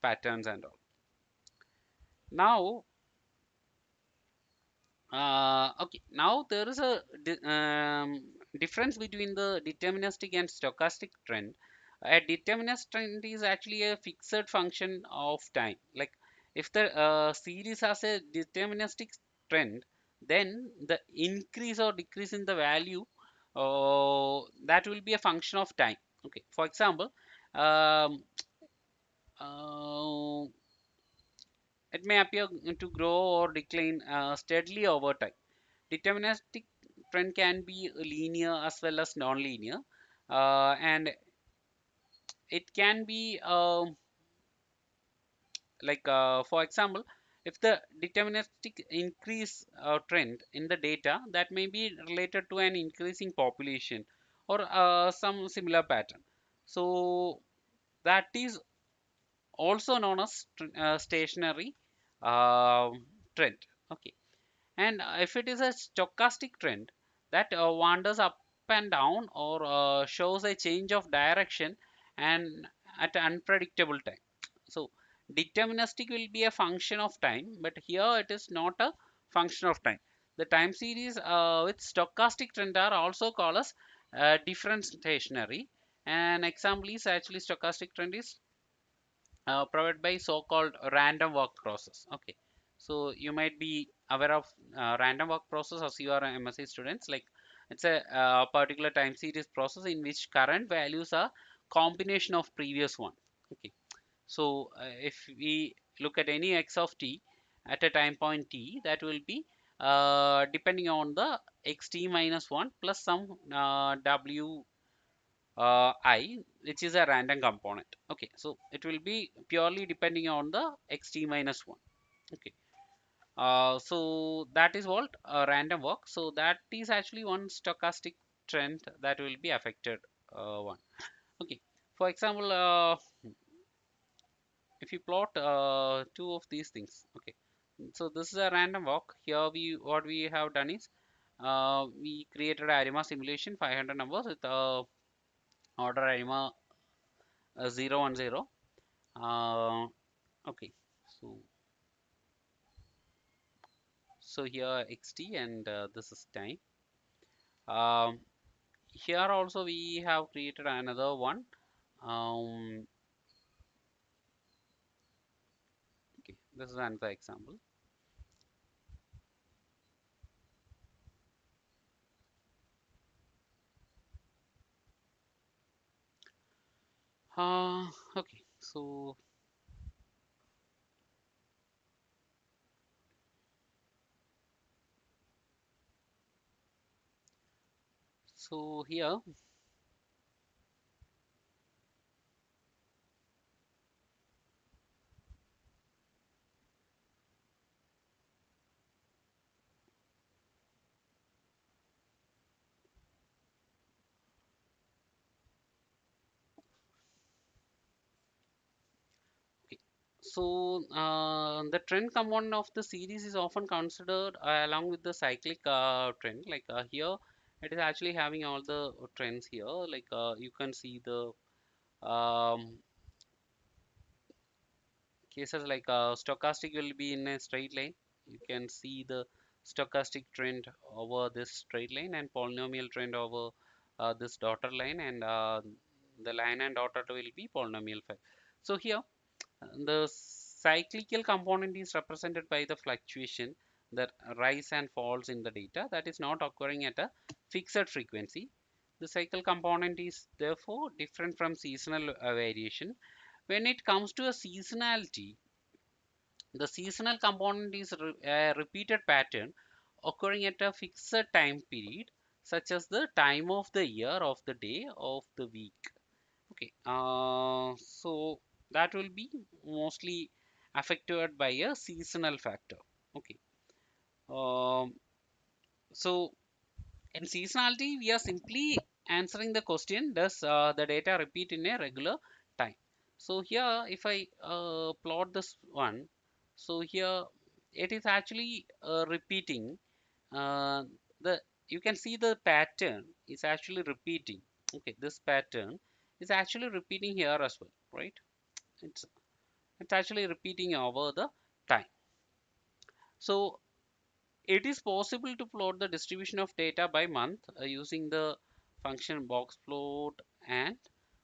patterns and all. Now okay, now there is a difference between the deterministic and stochastic trend. A deterministic trend is actually a fixed function of time. Like if the series has a deterministic trend, then the increase or decrease in the value that will be a function of time. Okay, for example, um, uh, it may appear to grow or decline steadily over time. Deterministic trend can be linear as well as non-linear, and it can be for example, if the deterministic increase trend in the data, that may be related to an increasing population or some similar pattern. So that is also known as stationary uh, trend. Okay. And if it is a stochastic trend that wanders up and down or shows a change of direction and at an unpredictable time. So deterministic will be a function of time, but here it is not a function of time. The time series with stochastic trend are also called as different stationary. An example is actually stochastic trend is provided by so-called random walk process. Okay, so you might be aware of random walk process as you are a MSc students. Like it's a particular time series process in which current values are combination of previous one. Okay, so if we look at any x of t at a time point t, that will be depending on the xt minus 1 plus some w I, which is a random component. Okay, so it will be purely depending on the xt minus 1. Okay, So that is what a random walk. So that is actually one stochastic trend that will be affected one. Okay. For example, if you plot two of these things, okay. So this is a random walk. Here we what we have done is we created a ARIMA simulation 500 numbers with order ARIMA 0 and 0. Uh, okay. So here xt and this is time. Um, Here also we have created another one. Um, okay, this is another example. Okay, so here, okay, the trend component of the series is often considered along with the cyclic trend. Like here, it is actually having all the trends here. Like you can see the um, cases like stochastic will be in a straight line. You can see the stochastic trend over this straight line and polynomial trend over this dotted line, and the line and dotted will be polynomial phi. So here the cyclical component is represented by the fluctuation that rise and falls in the data that is not occurring at a fixed frequency. The cycle component is therefore different from seasonal variation. When it comes to a seasonality, the seasonal component is a repeated pattern occurring at a fixed time period, such as the time of the year, of the day, of the week. Okay, so that will be mostly affected by a seasonal factor. Okay, um, so in seasonality, we are simply answering the question, does the data repeat in a regular time? So here, if I plot this one, so here it is actually repeating. Uh, the You can see the pattern is actually repeating. Okay, this pattern is actually repeating here as well, right? It's it's actually repeating over the time. So it is possible to plot the distribution of data by month using the function box plot and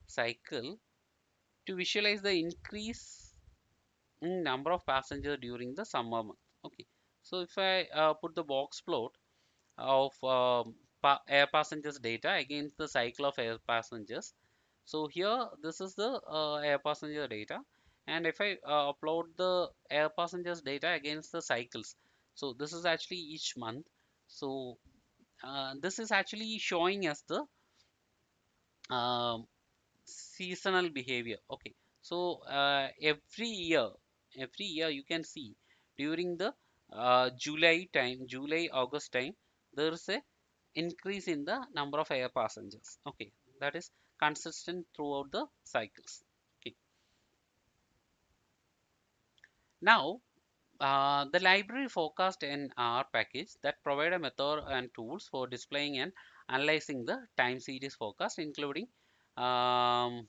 cycle to visualize the increase in number of passengers during the summer month. Okay, so if I put the box plot of air passengers data against the cycle of air passengers, so here this is the air passenger data, and if I upload the air passengers data against the cycles, so this is actually each month. So this is actually showing us the um, seasonal behavior. Okay, so every year you can see during the July August time, there is a increase in the number of air passengers. Okay, that is consistent throughout the cycles. Okay, now the library forecast in R package that provide a method and tools for displaying and analyzing the time series forecast, including um,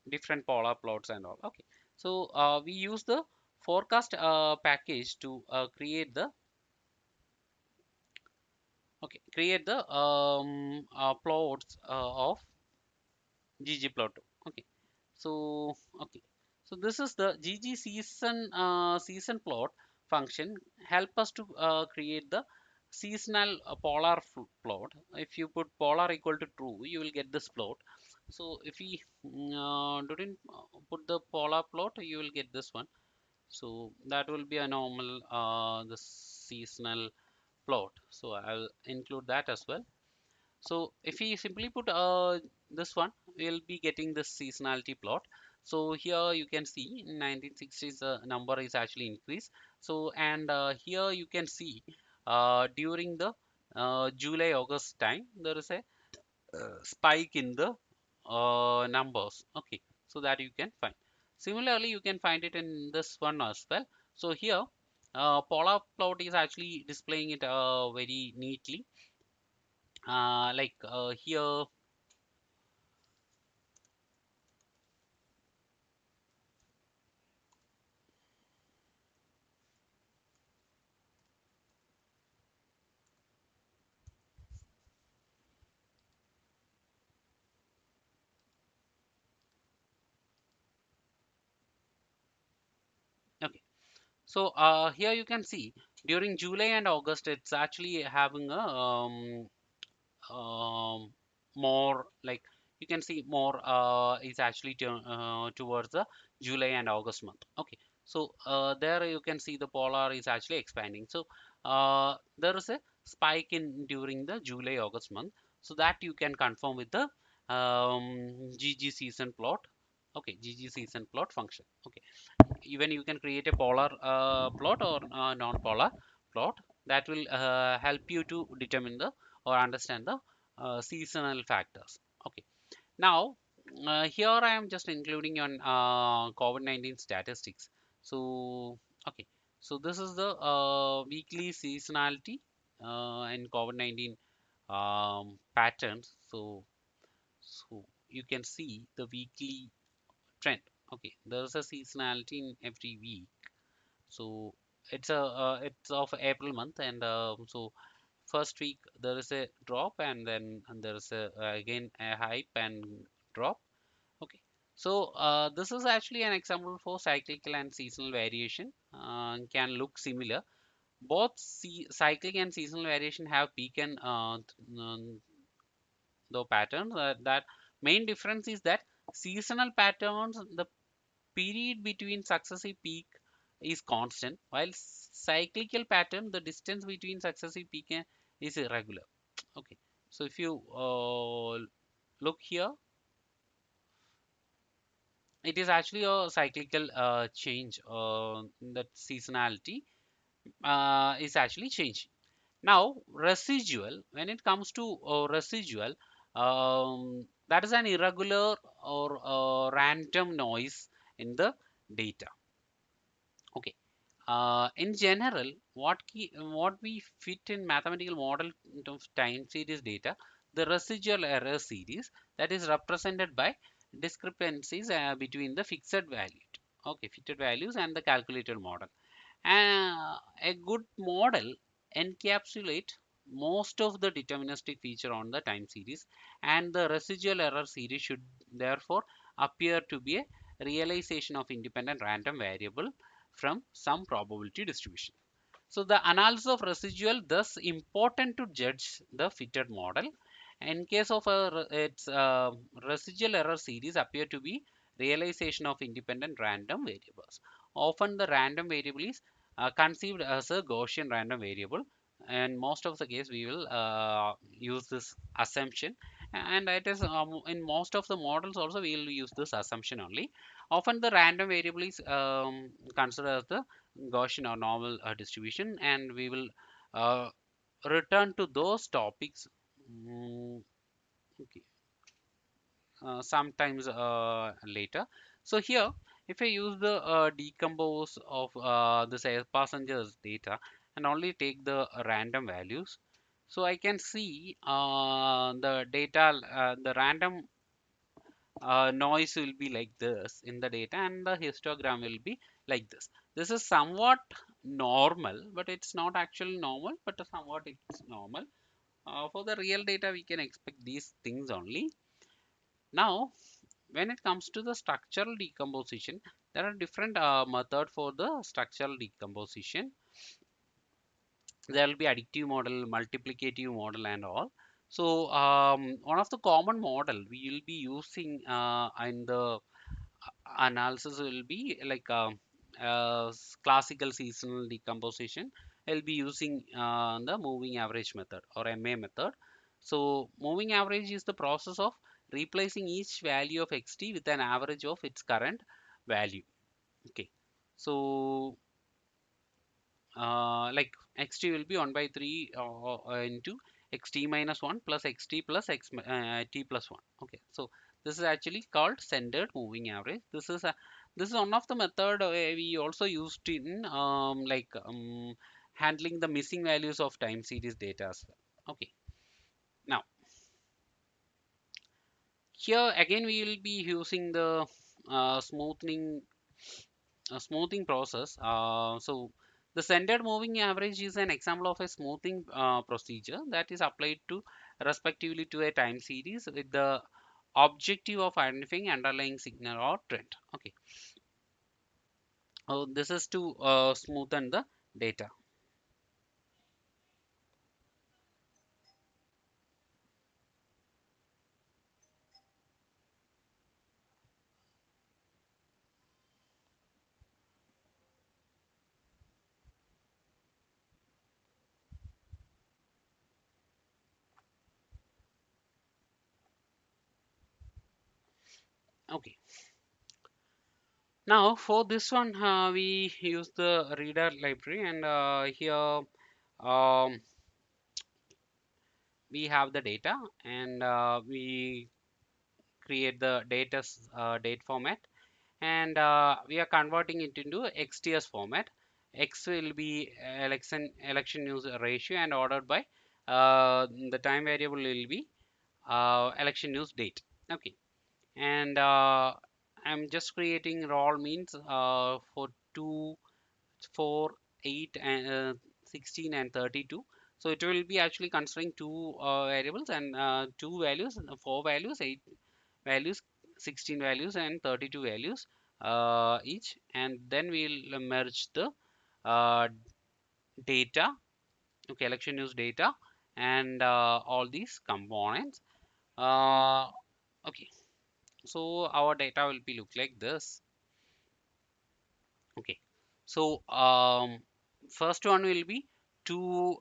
different polar plots and all. Okay, so we use the forecast package to create the plots of ggplot2. Okay, so okay, so this is the gg season plot function help us to create the seasonal polar plot. If you put polar equal to true, you will get this plot. So if we didn't put the polar plot, you will get this one. So that will be a normal the seasonal plot. So I'll include that as well. So if we simply put this one, we'll be getting this seasonality plot. So here you can see in 1960s the number is actually increased. So and here you can see during the July August time there is a spike in the numbers. Okay, so that you can find. Similarly, you can find it in this one as well. So here, polar plot is actually displaying it very neatly. Here, okay. So here you can see during July and August, it's actually having a um, more like you can see more is actually towards the July and August month. Okay, so there you can see the polar is actually expanding. So there is a spike in during the July August month, so that you can confirm with the GG season plot. Okay, GG season plot function. Okay, even you can create a polar plot or non-polar plot that will help you to determine the or understand the seasonal factors. Okay, now here I am just including on COVID-19 statistics. So okay, so this is the weekly seasonality in COVID-19 patterns. So you can see the weekly trend. Okay, there is a seasonality in every week. So it's of April month, and so first week there is a drop, and then and there is a again a hype and drop. Okay, so this is actually an example for cyclical and seasonal variation. Can look similar. Both cyclic and seasonal variation have peak and the patterns. That main difference is that seasonal patterns, the period between successive peak is constant, while cyclical pattern, the distance between successive peak is irregular. Okay, so if you look here, it is actually a cyclical change. That seasonality is actually changing. Now, residual, when it comes to residual, that is an irregular or random noise in the data. Okay. In general, what we fit in mathematical model of time series data, the residual error series that is represented by discrepancies between the fixed value, okay, fitted values and the calculated model. A good model encapsulate most of the deterministic feature on the time series, and the residual error series should therefore appear to be a realization of independent random variable from some probability distribution. So the analysis of residual thus important to judge the fitted model. In case of its residual error series appear to be realization of independent random variables. Often the random variable is conceived as a Gaussian random variable, and most of the case we will use this assumption, and it is in most of the models also we will use this assumption only. Often the random variable is considered as the Gaussian or normal distribution, and we will uh, return to those topics okay, sometimes later. So here, if I use the decompose of this air passengers data and only take the random values, so I can see the data, the random noise will be like this in the data, and the histogram will be like this. This is somewhat normal, but it's not actually normal, but somewhat it's normal. For the real data, we can expect these things only. Now, when it comes to the structural decomposition, there are different method for the structural decomposition. There will be additive model, multiplicative model, and all. So one of the common model we will be using in the analysis will be like classical seasonal decomposition. I'll be using the moving average method or MA method. So moving average is the process of replacing each value of xt with an average of its current value. Okay, so like xt will be 1 by 3 into xt minus 1 plus xt plus t plus 1. Okay, so this is actually called centered moving average. This is one of the method we also used in handling the missing values of time series data as well. Okay, now here again we will be using the smoothing process. So the centered moving average is an example of a smoothing procedure that is applied to respectively to a time series with the objective of identifying underlying signal or trend. Okay, this is to smoothen the data. Okay, now for this one we use the reader library, and here um, we have the data, and we create the date format, and we are converting it into XTS format. X will be election news ratio, and ordered by the time variable will be election news date. Okay, and I'm just creating raw means for 2, 4, 8, and 16 and 32. So it will be actually considering two variables, and two values, four values, eight values, 16 values, and 32 values each, and then we'll merge the uh, data. Okay, election news data, and all these components. uh, okay, so our data will be look like this. Okay, so first one will be two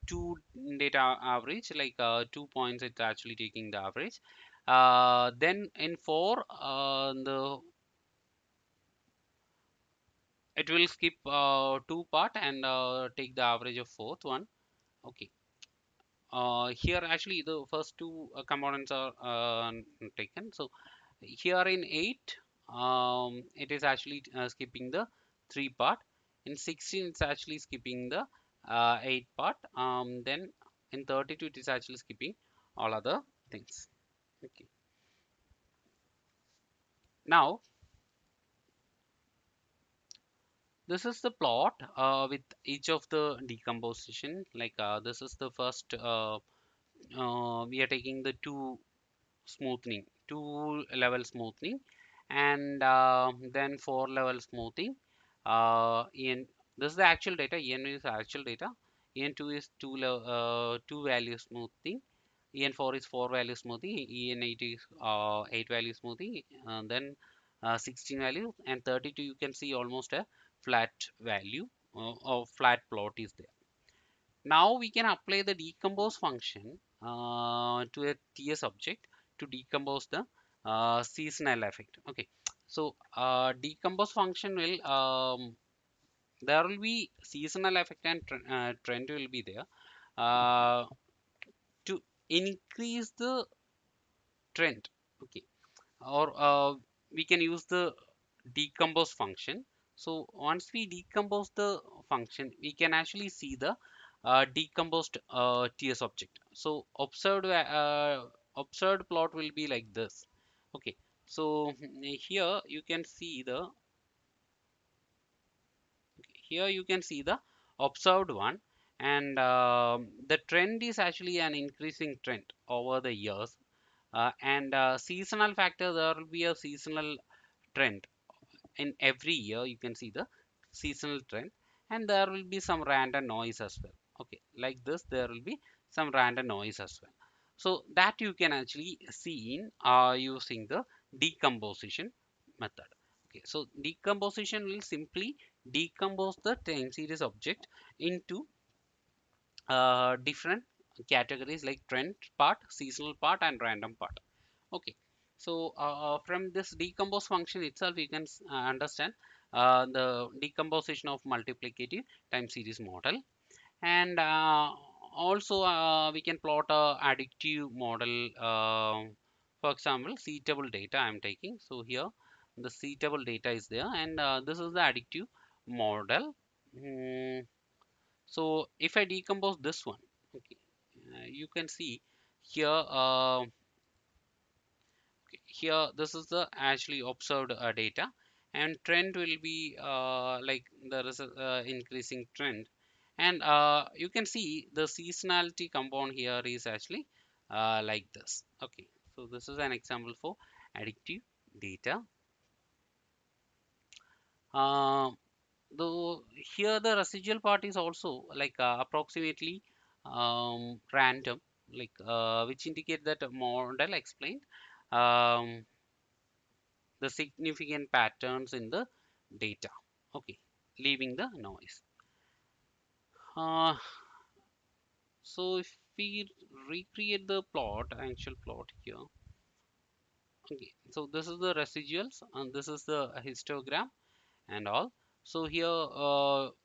two data average, like 2 points it's actually taking the average. Then in 4, the it will skip two part and take the average of fourth one. Okay, here actually the first two components are taken. So here in 8, it is actually skipping the 3 part. In 16 it's actually skipping the 8 part. Then in 32 it is actually skipping all other things. Okay, now this is the plot with each of the decomposition. Like this is the first we are taking the two level smoothing, and then 4 level smoothing. In this is the actual data. En is actual data. En2 is two value smoothing. En4 is 4 value smoothing. En8 is 8 value smoothing. Then 16 value, and 32 you can see almost a flat value or flat plot is there. Now we can apply the decompose function to a TS object to decompose the seasonal effect. Okay, so decompose function will there will be seasonal effect, and trend will be there uh, to increase the trend. Okay, or we can use the decompose function. So once we decompose the function, we can actually see the decomposed TS object. So observed plot will be like this. Okay, so here you can see the here you can see the observed one, and the trend is actually an increasing trend over the years, and seasonal factor, there will be a seasonal trend in every year. You can see the seasonal trend, and there will be some random noise as well. Okay, like this there will be some random noise as well. So that you can actually see in using the decomposition method. Okay, so decomposition will simply decompose the time series object into different categories like trend part, seasonal part, and random part. Okay, so from this decompose function itself, you can understand the decomposition of multiplicative time series model, and also we can plot a additive model. For example, seatable data I'm taking. So here the seatable data is there, and this is the additive model. Mm, so if I decompose this one, okay, you can see here. Here this is the actually observed data, and trend will be like there is a increasing trend, and you can see the seasonality compound here is actually like this. Okay, so this is an example for additive data. uh, though here the residual part is also like approximately random, like which indicate that model explained um, the significant patterns in the data. Okay, leaving the noise. uh, so if we recreate the plot, actual plot here. Okay, so this is the residuals and this is the histogram and all. So here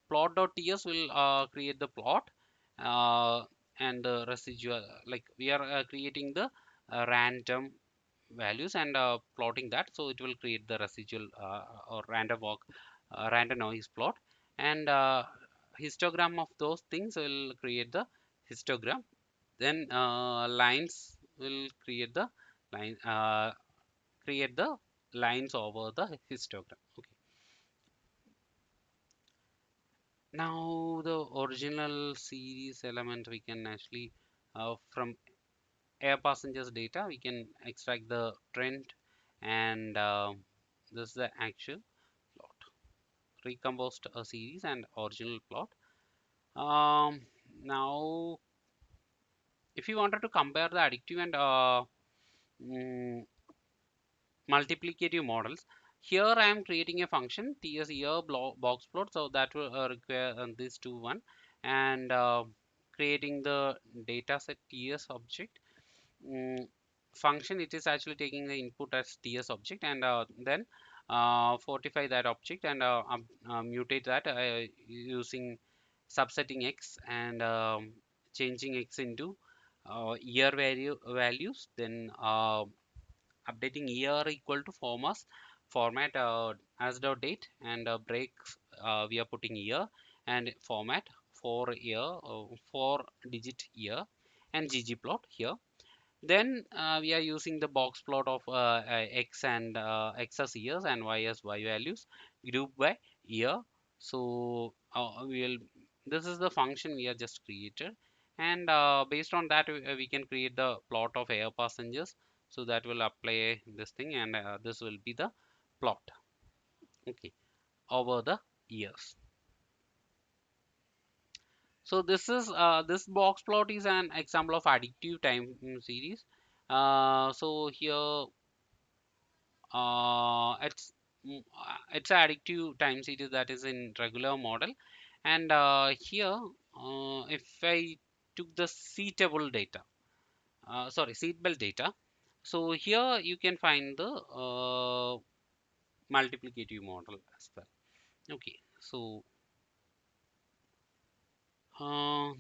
plot.ts will create the plot, uh, and the residual, like we are creating the random values and plotting that, so it will create the residual or random walk, random noise plot, and histogram of those things will create the histogram. Then lines will line create the lines over the histogram. Okay, now the original series element we can actually from air passengers data we can extract the trend, and this is the actual plot, recomposed a series and original plot. Now if you wanted to compare the additive and mm, multiplicative models, here I am creating a function ts here box plot, so that will require this two one, and creating the data set ts object mm, function. It is actually taking the input as ts object, and then fortify that object and mutate that using subsetting x, and changing x into year values, then updating year equal to format as the date, and breaks we are putting year, and format for year, 4 digit year, and ggplot here. Then we are using the box plot of x and x as years and y as y values grouped by year. So we will, this is the function we have just created, and based on that we can create the plot of air passengers. So that will apply this thing, and this will be the plot, okay, over the years. So this box plot is an example of additive time series. So here it's additive time series that is in regular model, and here if I took the seatable data, sorry, seatbelt data, so here you can find the multiplicative model as well. Okay, so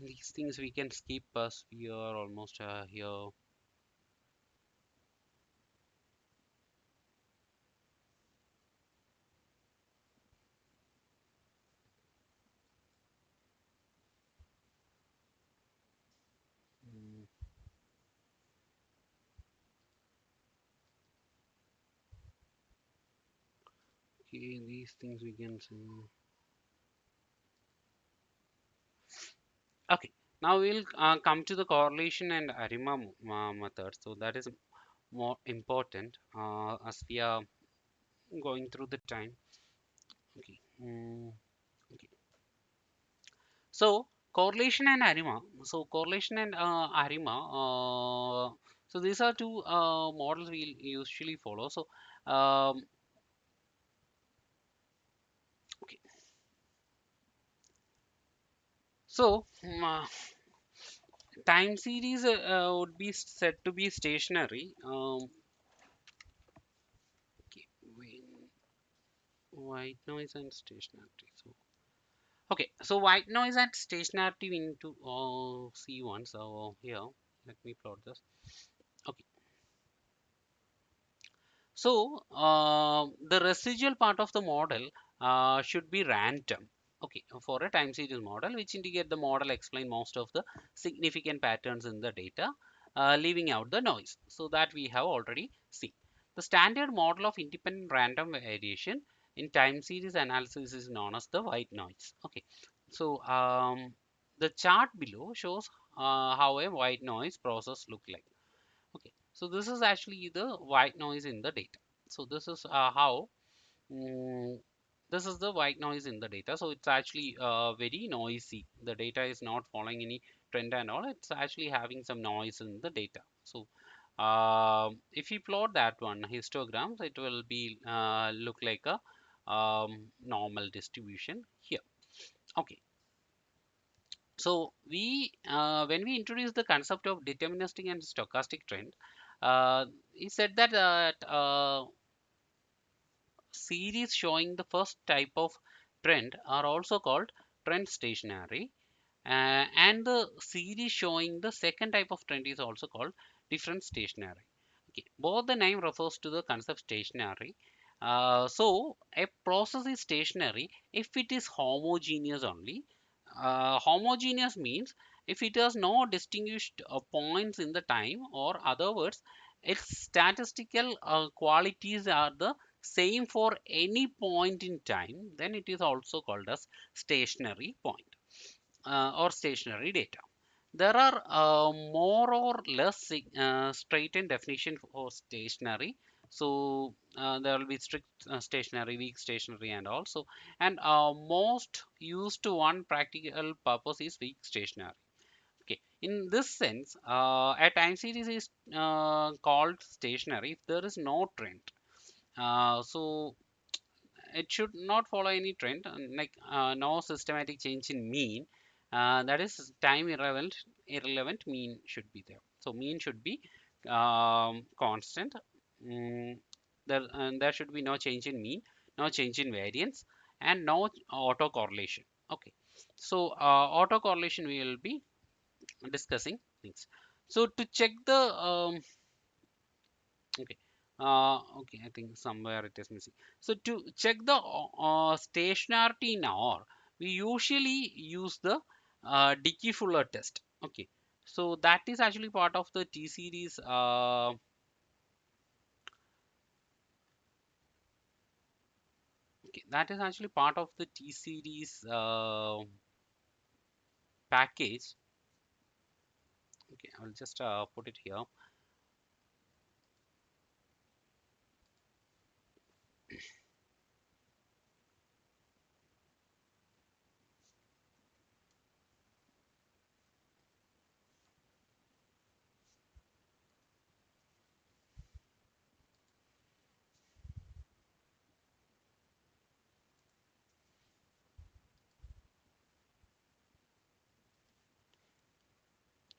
these things we can skip as we are almost here. Mm, okay, these things we can see. Okay, now we'll come to the correlation and ARIMA method. So that is more important as we are going through the time. Okay. Okay. So correlation and ARIMA. So correlation and ARIMA. So these are two models we usually follow. So um, okay. So time series would be said to be stationary. Okay, white noise and stationarity. So okay, so white noise and stationarity we need to see one. So here, let me plot this. Okay, so the residual part of the model should be random. Okay, for a time series model, which indicate the model explain most of the significant patterns in the data, leaving out the noise. So that we have already seen. The standard model of independent random variation in time series analysis is known as the white noise. Okay, so the chart below shows how a white noise process look like. Okay, so this is actually the white noise in the data. So this is how mm, this is the white noise in the data. So it's actually very noisy. The data is not following any trend and all. It's actually having some noise in the data. So if you plot that one histograms, it will be look like a normal distribution here. Okay, so when we introduce the concept of deterministic and stochastic trend, he said that series showing the first type of trend are also called trend stationary, and the series showing the second type of trend is also called different stationary. Okay, both the name refers to the concept stationary. So a process is stationary if it is homogeneous only. Homogeneous means if it has no distinguished points in the time, or other words, its statistical qualities are the same for any point in time, then it is also called as stationary point or stationary data. There are more or less straightened definition for stationary. So there will be strict stationary, weak stationary, and also, and most used to one practical purpose is weak stationary. Okay, in this sense, a time series is called stationary if there is no trend. So it should not follow any trend, like no systematic change in mean. That is time irrelevant mean should be there. So mean should be constant. Mm, there should be no change in mean, no change in variance, and no autocorrelation. Okay, so autocorrelation we will be discussing things. So to check the okay. Okay, I think somewhere it is missing. So to check the stationarity in R, we usually use the Dickey-Fuller test. Okay, so that is actually part of the T series. Okay, that is actually part of the T series package. Okay, I will just put it here.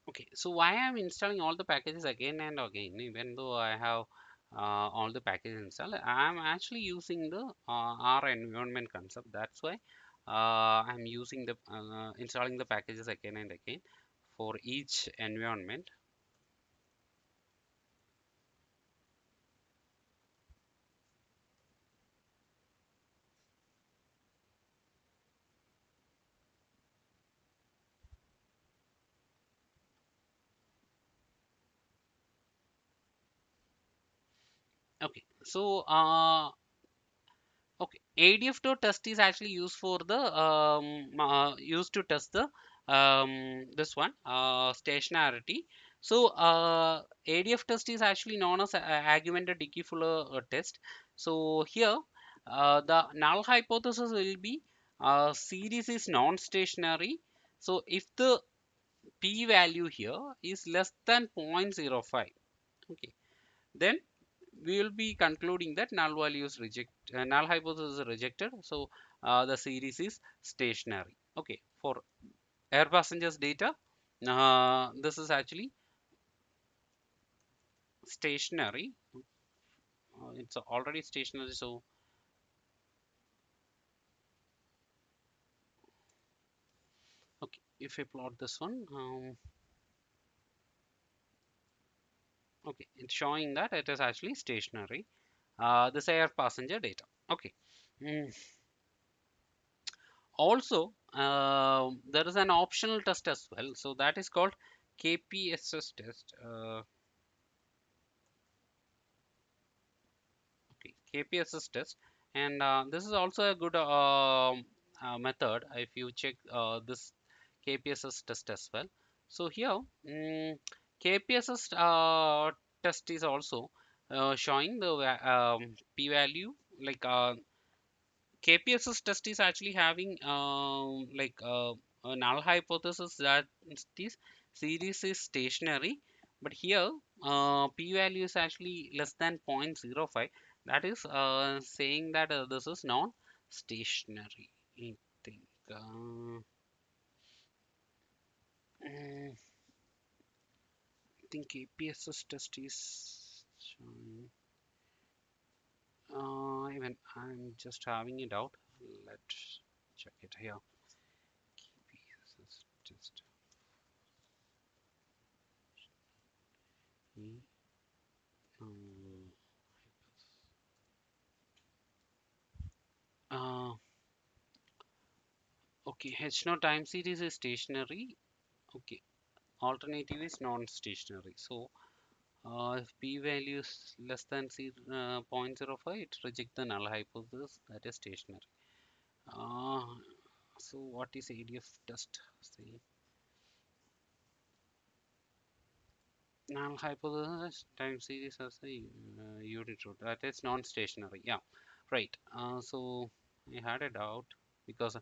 Okay, so why I'm installing all the packages again and again, even though I have all the packages installed, I'm actually using the R environment concept. That's why I'm using the installing the packages again and again for each environment. Okay, so okay, ADF to test is actually used for the used to test the this one stationarity. So ADF test is actually known as augmented Dickey-Fuller test. So here the null hypothesis will be series is non-stationary. So if the p-value here is less than 0.05, okay, then we will be concluding that null hypothesis is rejected. So the series is stationary. Okay, for air passengers data, This is actually stationary. It's already stationary, so okay, if I plot this one, okay, it's showing that it is actually stationary. This air passenger data. Okay. Mm. Also, there is an optional test as well. So that is called KPSS test. Okay, KPSS test, and this is also a good method if you check this KPSS test as well. So here, KPSS test is also showing the p-value, like KPSS test is actually having a null hypothesis that this series is stationary, but here p-value is actually less than 0.05. That is saying that this is non-stationary. I think. I think KPSS test is showing. Even I'm just having it out. Let's check it here. KPSS test. Hmm. Um, uh, okay, H no time series is stationary. Okay, alternative is non-stationary. So, if p value is less than 0.05, it rejects the null hypothesis that is stationary. Uh, so, what is ADF test? See, null hypothesis time series as a unit root that is non-stationary. Yeah, right. So, I had a doubt because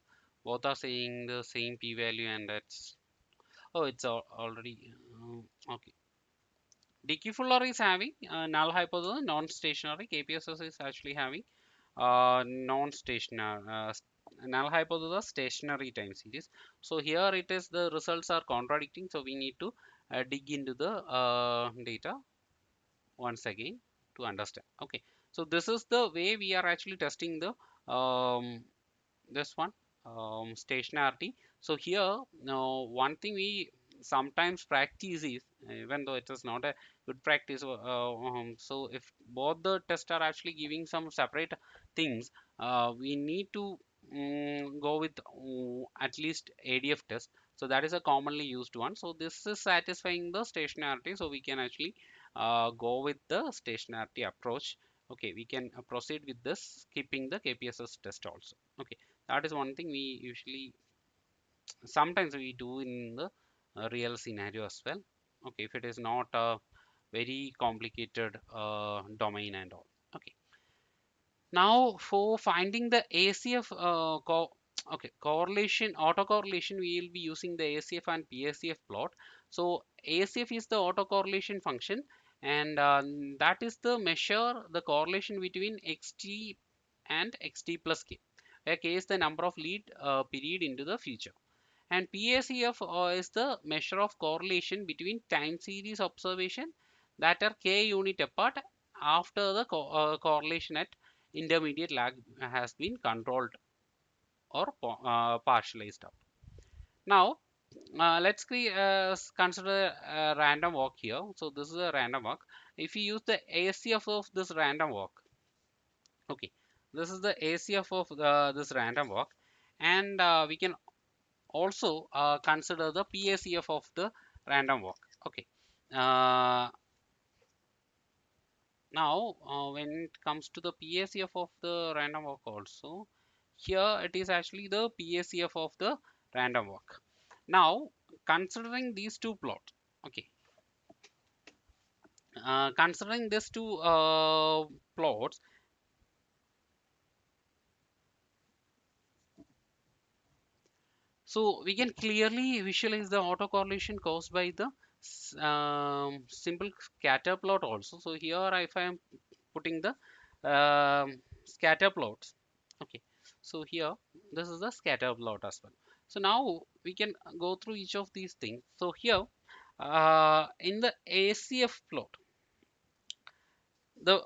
both are saying the same p-value, and that's oh, it's already okay. Dickey Fuller is having null hypothesis non-stationary. KPSS is actually having non-stationary null hypothesis stationary time series. So here it is the results are contradicting. So we need to dig into the data once again to understand. Okay, so this is the way we are actually testing the this one stationarity. So here now one thing we sometimes practice is, even though it is not a good practice, so if both the tests are actually giving some separate things, we need to go with at least ADF test. So that is a commonly used one. So this is satisfying the stationarity, so we can actually go with the stationarity approach. Okay, we can proceed with this skipping the KPSS test also. Okay, that is one thing we usually sometimes we do in the real scenario as well. Okay, if it is not a very complicated domain and all. Okay, now for finding the ACF okay, correlation, autocorrelation, we will be using the ACF and PACF plot. So ACF is the autocorrelation function, and that is the measure the correlation between xt and xt plus k, where k is the number of lead period into the future. And PACF is the measure of correlation between time series observation that are k unit apart after the correlation at intermediate lag has been controlled or partialized out. Now, let's consider a random walk here. So this is a random walk. If you use the ACF of this random walk, okay, this is the ACF of this random walk, and we can also consider the PACF of the random walk. Okay. Uh, Now, when it comes to the PACF of the random walk also, here it is actually the PACF of the random walk. Now, considering these two plots, okay, considering these two plots, so we can clearly visualize the autocorrelation caused by the simple scatter plot also. So here, if I am putting the scatter plots, okay, so here this is the scatter plot as well. So now we can go through each of these things. So here in the ACF plot, the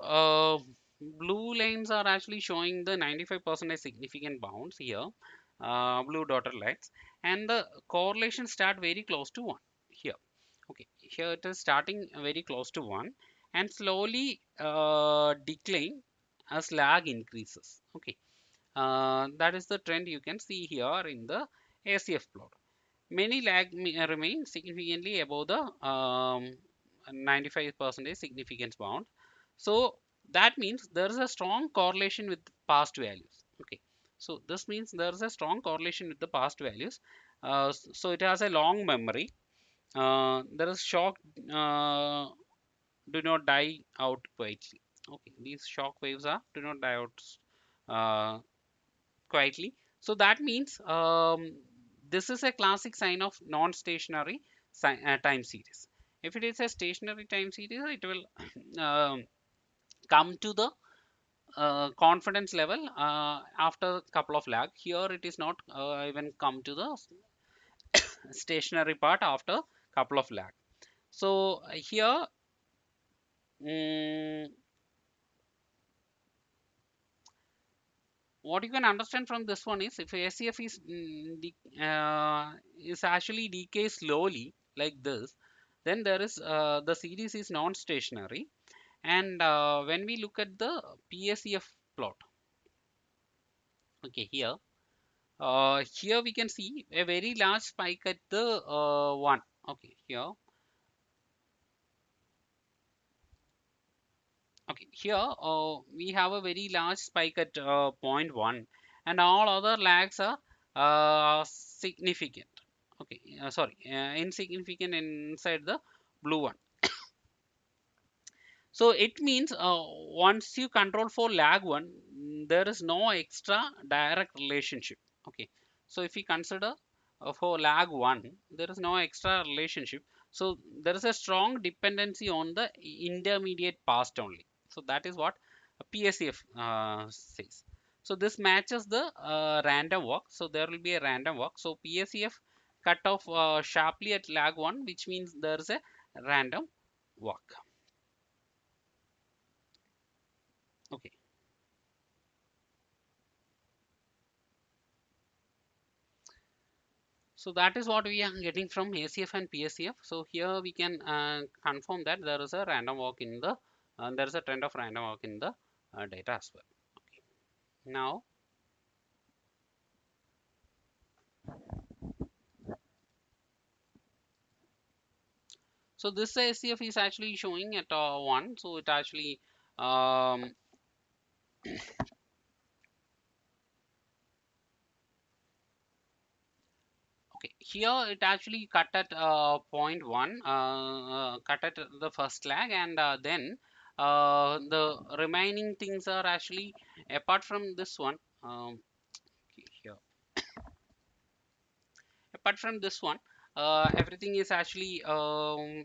blue lines are actually showing the 95% significant bounds here, blue dotted lines, and the correlation start very close to 1 here. Okay, here it is starting very close to 1 and slowly decline as lag increases. Okay, that is the trend you can see here in the ACF plot. Many remain significantly above the 95% significance bound. So that means there is a strong correlation with past values. Okay, so this means there is a strong correlation with the past values. So it has a long memory. There is shock do not die out quietly. Okay, these shock waves are do not die out uh, quietly. So that means this is a classic sign of non-stationary time series. If it is a stationary time series, it will um, come to the confidence level after a couple of lag. Here it is not even come to the stationary part after couple of lag. So here mm, what you can understand from this one is if ACF is actually decays slowly like this, then there is the series is non-stationary. And when we look at the PACF plot, okay, here we can see a very large spike at the one. Okay, here. Okay, here we have a very large spike at point 1 and all other lags are significant. Okay, sorry, insignificant inside the blue one. So it means once you control for lag 1, there is no extra direct relationship. Okay, so if we consider for lag 1, there is no extra relationship. So there is a strong dependency on the intermediate past only. So that is what PSCF says. So this matches the random walk. So there will be a random walk. So PSCF cut off sharply at lag 1, which means there is a random walk. Okay. So that is what we are getting from ACF and PSCF. So here we can confirm that there is a random walk in the there is a trend of random walk in the data as well. Okay. Now, so this ACF is actually showing at 1. So it actually um, okay, here it actually cut at point 1, cut at the first lag, and then the remaining things are actually apart from this one. Okay, here apart from this one, everything is actually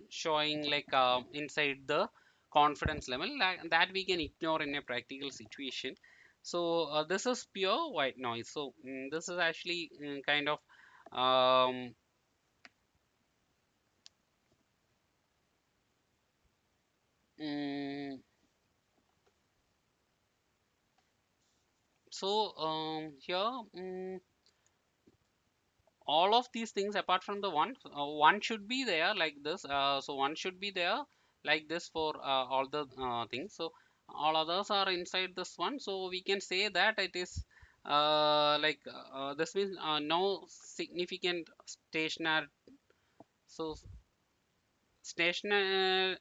showing like inside the confidence level that we can ignore in a practical situation. So this is pure white noise. So this is actually kind of um, mm, so here all of these things apart from the one should be there like this, so one should be there like this for all the things. So all others are inside this one, so we can say that it is this means no significant stationary. So stationary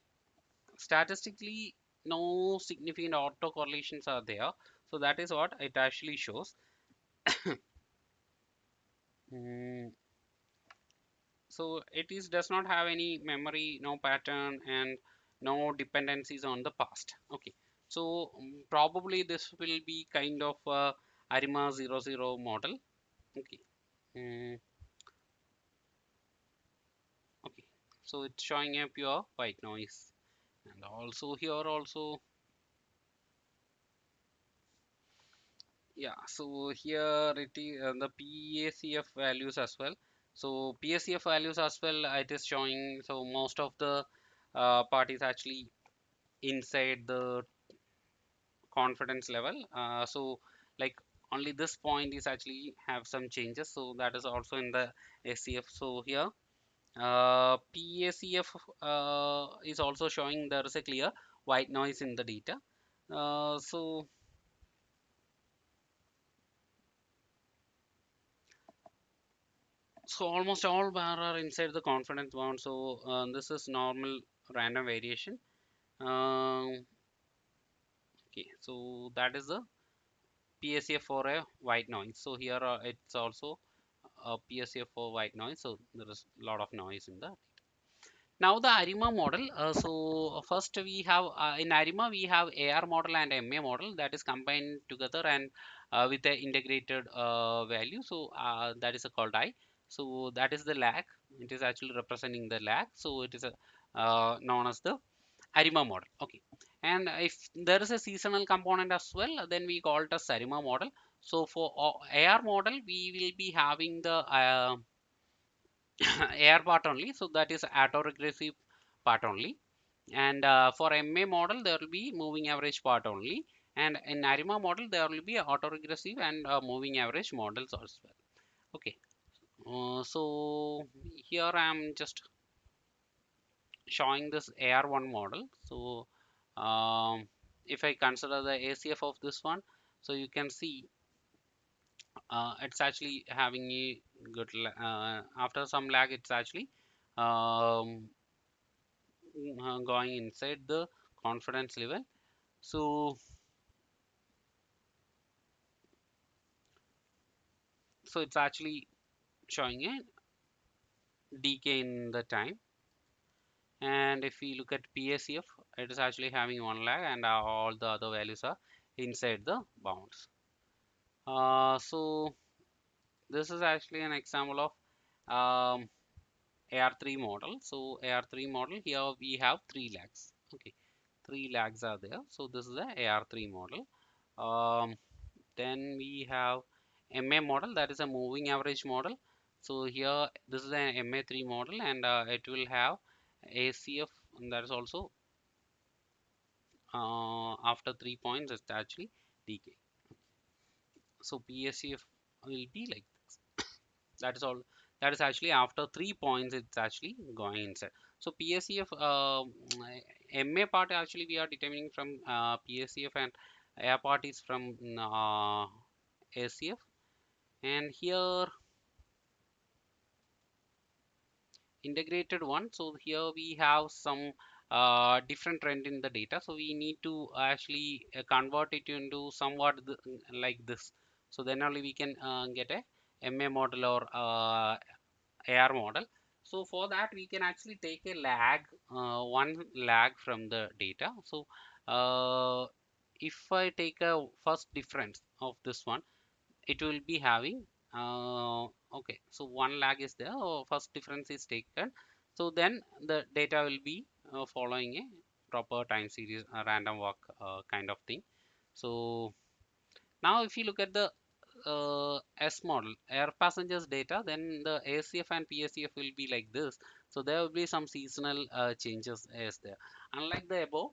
statistically no significant autocorrelations are there, so that is what it actually shows. Mm, so it is does not have any memory, no pattern, and no dependencies on the past. Okay, so probably this will be kind of a ARIMA 00 model. Okay. mm, okay, so it's showing a pure white noise, and also here also Yeah, so here it is the PACF values as well. So PACF values as well, it is showing. So most of the part is actually inside the confidence level. So like only this point is actually have some changes. So that is also in the SCF. So here PACF is also showing there is a clear white noise in the data. So almost all bar are inside the confidence bound. So this is normal random variation. Um, okay, so that is the PSA for a white noise. So here it's also a PSA for white noise. So there is a lot of noise in the. Now the ARIMA model. So first we have in ARIMA we have AR model and MA model that is combined together and with the integrated value. So that is called I. So that is the lag. It is actually representing the lag. So it is a known as the ARIMA model. Okay. And if there is a seasonal component as well, then we call it as ARIMA model. So for AR model, we will be having the AR part only. So that is autoregressive part only. And for MA model, there will be moving average part only. And in ARIMA model, there will be autoregressive and moving average models as well. Okay. So here I am just showing this AR1 model. So if I consider the ACF of this one, so you can see it's actually having a good after some lag, it's actually um, going inside the confidence level. So so it's actually showing a decay in the time. And if we look at PACF, it is actually having one lag and all the other values are inside the bounds. So this is actually an example of AR3 model. So AR3 model, here we have three lags. Okay, three lags are there. So this is the AR3 model. Um, then we have MA model, that is a moving average model. So here this is an MA3 model and it will have ACF, and that is also after 3 points it's actually decay. So PACF will be like that is all. That is actually after 3 points it's actually going inside. So PACF MA part actually we are determining from PACF, and A part is from ACF. And here integrated one. So here we have some different trend in the data. So we need to actually convert it into somewhat like this. So then only we can get a MA model or AR model. So for that we can actually take a lag, one lag from the data. So if I take a first difference of this one, it will be having okay, so one lag is there, first difference is taken. So then the data will be following a proper time series random walk kind of thing. So now if you look at the S model, air passengers data, then the ACF and PACF will be like this. So there will be some seasonal changes as there. Unlike the above,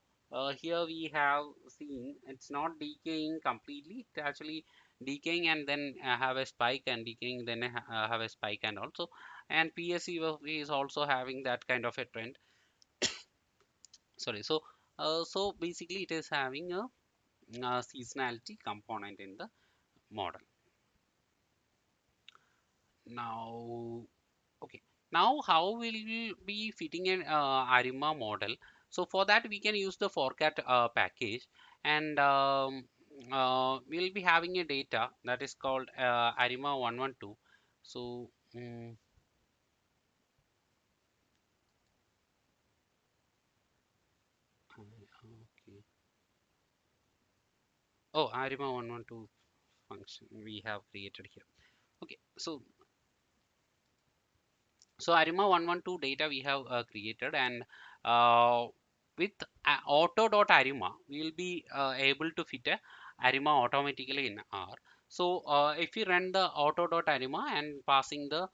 here we have seen it's not decaying completely. It actually decaying and then have a spike and decaying, then have a spike and also. And PACF is also having that kind of a trend. Sorry. So basically it is having a seasonality component in the model. Now, okay. Now, how will we be fitting an ARIMA model? So for that, we can use the Forecast package, and we'll be having a data that is called ARIMA 112. So, okay. Oh, ARIMA 112 function we have created here. Okay, so ARIMA 112 data we have created, and uh, with auto.arima we will be able to fit a ARIMA automatically in R. So if we run the auto.arima and passing the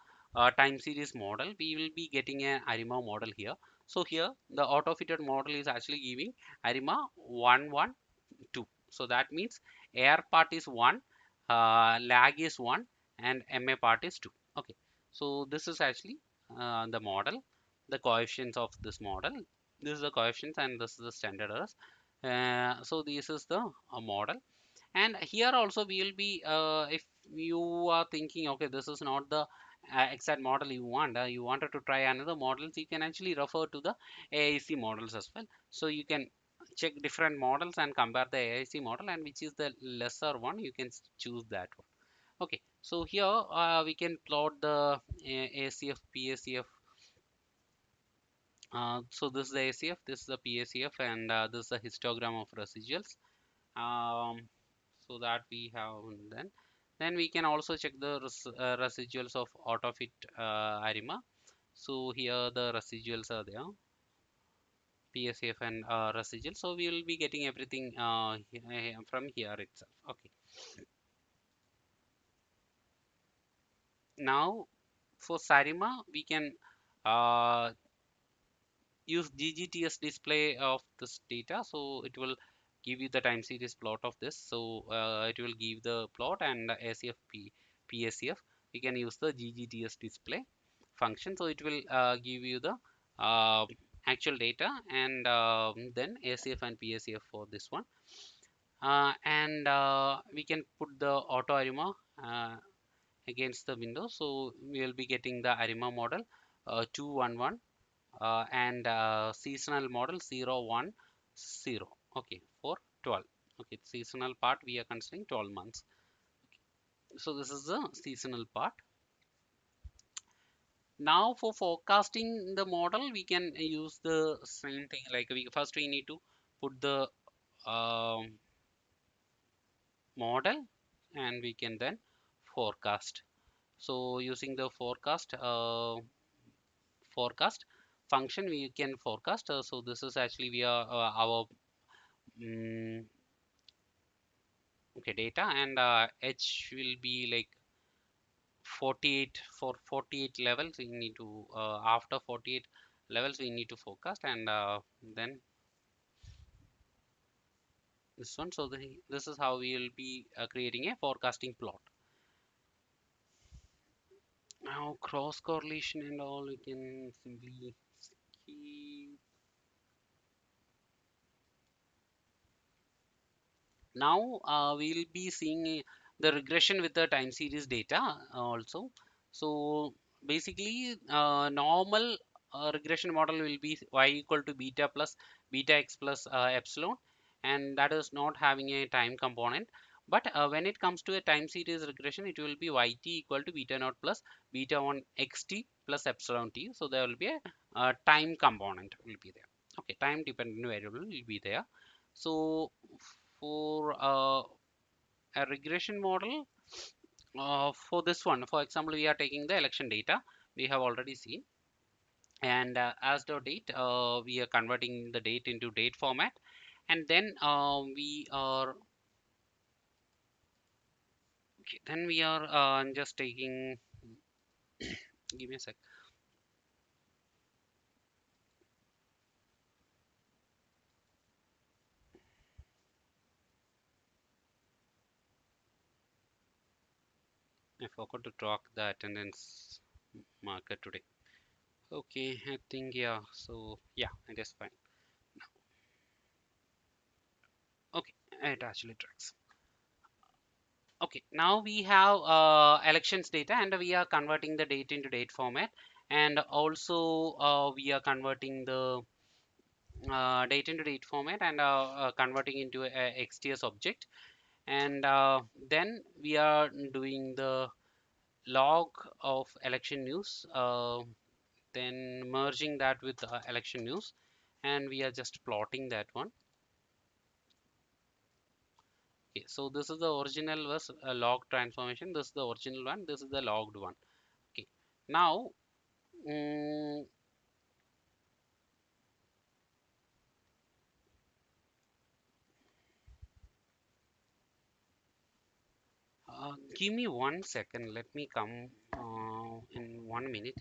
time series model, we will be getting an arima model here. So here the auto fitted model is actually giving arima 112. So that means air part is 1, lag is 1, and ma part is 2. Okay, so this is actually the model, the coefficients of this model. This is the coefficients and this is the standard errors. So this is the model. And here also we will be if you are thinking, okay, this is not the exact model you want, you wanted to try another models, you can actually refer to the AIC models as well. So you can check different models and compare the AIC model, and which is the lesser one, you can choose that one. Okay, so here we can plot the ACF PACF. So this is the ACF, this is the PACF, and this is the histogram of residuals. So that we have. Then we can also check the residuals of autofit arima. So here the residuals are there, PSF and residual. So we will be getting everything from here itself. Okay, now for sarima we can uh, use ggts display of this data. So it will give you the time series plot of this. So it will give the plot and ACF PACF. We can use the ggts display function. So it will give you the uh, actual data, and then ACF and PACF for this one. And we can put the auto arima against the window. So we will be getting the arima model 211, and seasonal model 010. Okay, for 12. Okay, seasonal part we are considering 12 months. So this is the seasonal part. Now for forecasting the model, we can use the same thing. Like we need to put the um, model, and we can then forecast. So using the forecast function, we can forecast. So this is actually we are our mm okay data, and h will be like 48. For 48 levels we need to after 48 levels we need to forecast, and then this one. So this is how we will be creating a forecasting plot. Now cross correlation and all, we can simply keep. Now we'll be seeing the regression with the time series data also. So basically normal regression model will be y equal to beta plus beta x plus epsilon, and that is not having a time component. But when it comes to a time series regression, it will be yt equal to beta naught plus beta 1 xt plus epsilon t. So there will be a time component will be there. Okay, time dependent variable will be there. So for a regression model, for this one, for example, we are taking the election data we have already seen, and as the date, we are converting the date into date format, and then we are okay, then we are just taking. Give me a sec. I forgot to talk the attendance marker today. Okay, I think yeah. So yeah, it is fine. Okay, it actually tracks. Okay, now we have elections data, and we are converting the date into date format, and also we are converting the date into date format, and converting into a XTS object, and then we are doing the log of election news, then merging that with election news, and we are just plotting that one. Okay, so this is the original was log transformation. This is the original one. This is the logged one. Okay, now mm, Give me 1 second. Let me come in 1 minute.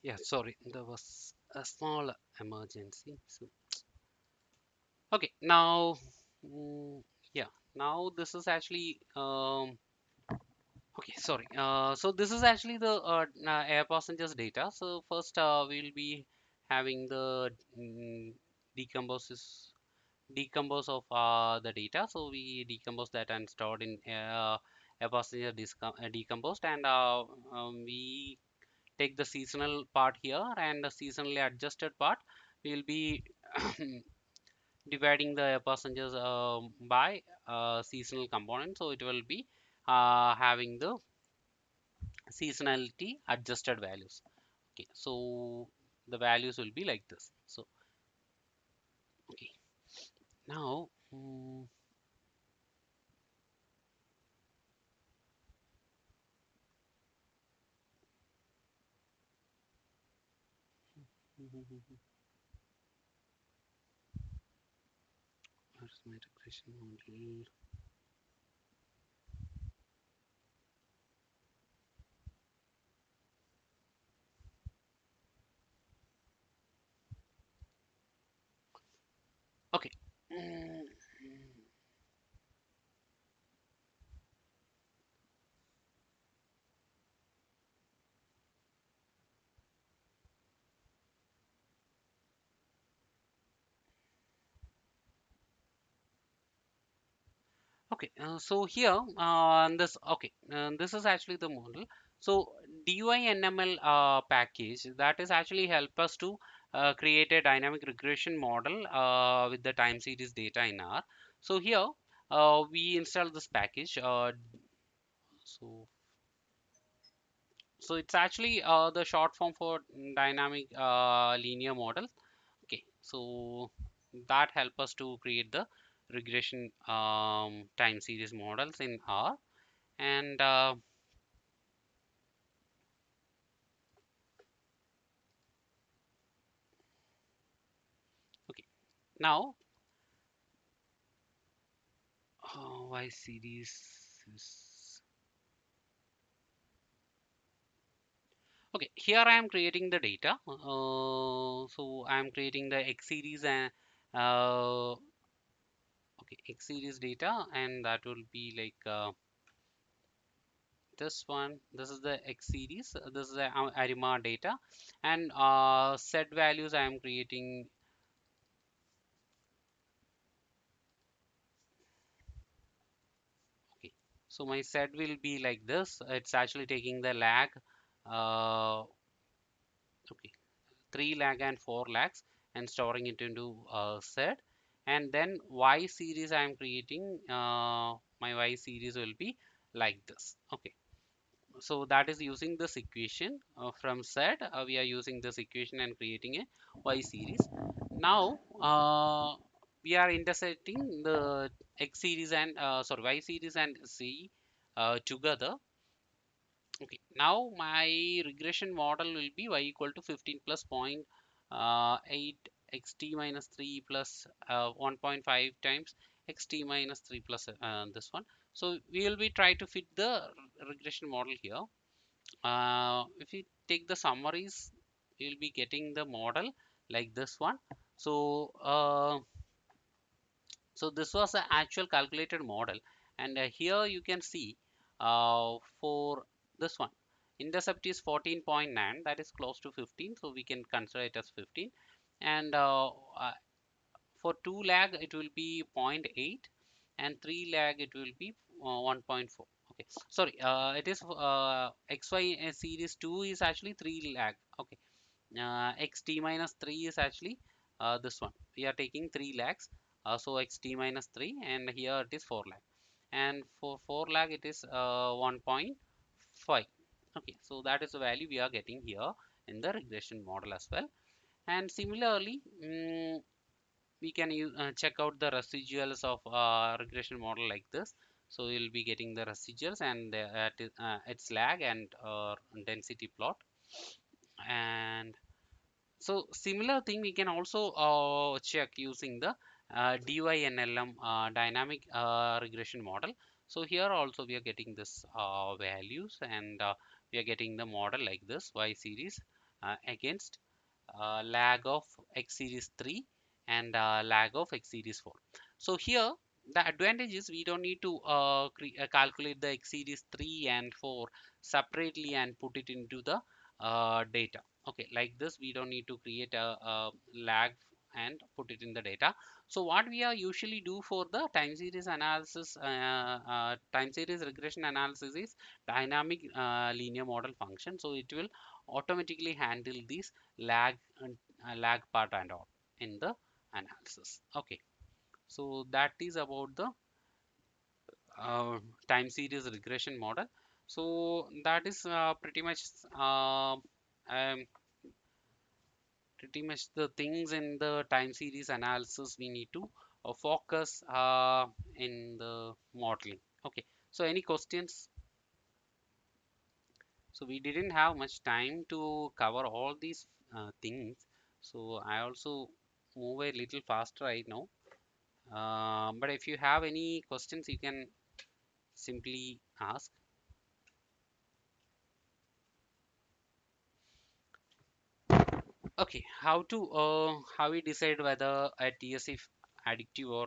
Yeah, sorry, there was a small emergency. So, okay, now, mm, yeah, now this is actually okay. Sorry. So this is actually the air passengers data. So first, we'll be having the decomposes decompose of the data. So we decompose that and stored in air passenger decomposed, and we take the seasonal part here, and the seasonally adjusted part we'll be dividing the passengers by seasonal component, so it will be having the seasonality adjusted values. Okay, so the values will be like this. So okay, now where's my regression model? Okay. Mm, Okay, so here, this is actually the model. So DYNML package that is actually help us to create a dynamic regression model with the time series data in R. So here, we install this package. So so it's actually the short form for dynamic linear model. Okay, so that help us to create the regression time series models in R. And okay, now Y series is okay. Here I am creating the data. So I am creating the X series and okay, X series data, and that will be like this one. This is the X series. This is the ARIMA data, and set values I am creating. Okay, so my set will be like this. It's actually taking the lag. Okay, 3 lag and 4 lags, and storing it into set. And then Y series I am creating. My Y series will be like this. Okay, so that is using this equation from set. We are using this equation and creating a Y series. Now we are intersecting the x series and sorry, y series and z together. Okay, now my regression model will be y equal to 15 plus 0.8 xt minus 3 plus 1.5 times xt minus 3 plus this one. So we will be try to fit the regression model here. If we take the summaries, we will be getting the model like this one. So so this was the actual calculated model, and here you can see for this one, intercept is 14.9, that is close to 15, so we can consider it as 15. And for 2 lag it will be zero point 0.8, and 3 lag it will be 1.4. Okay, sorry, it is XY series 2 is actually 3 lag. Okay, xt minus 3 is actually this one, we are taking 3 lakhs, so xt minus 3, and here it is 4 lakh, and for 4 lakh it is 1.5. Okay, so that is the value we are getting here in the regression model as well. And similarly, we can check out the residuals of regression model like this. So you'll be getting the residuals and its lag and density plot. And so similar thing we can also check using the DYNLM dynamic regression model. So here also we are getting this values, and we are getting the model like this y series against lag of x series 3 and lag of x series 4. So here the advantage is we don't need to calculate the x series 3 and 4 separately and put it into the data. Okay, like this we don't need to create a lag and put it in the data. So what we are usually do for the time series analysis, time series regression analysis, is dynamic linear model function. So it will automatically handle these lag and lag part and all in the analysis. Okay, so that is about the uh, time series regression model. So that is um, pretty much the things in the time series analysis we need to focus in the modeling. Okay, so any questions? So we didn't have much time to cover all these things, so I also move a little faster right now. But if you have any questions, you can simply ask. Okay, how we decide whether a TS is addictive or,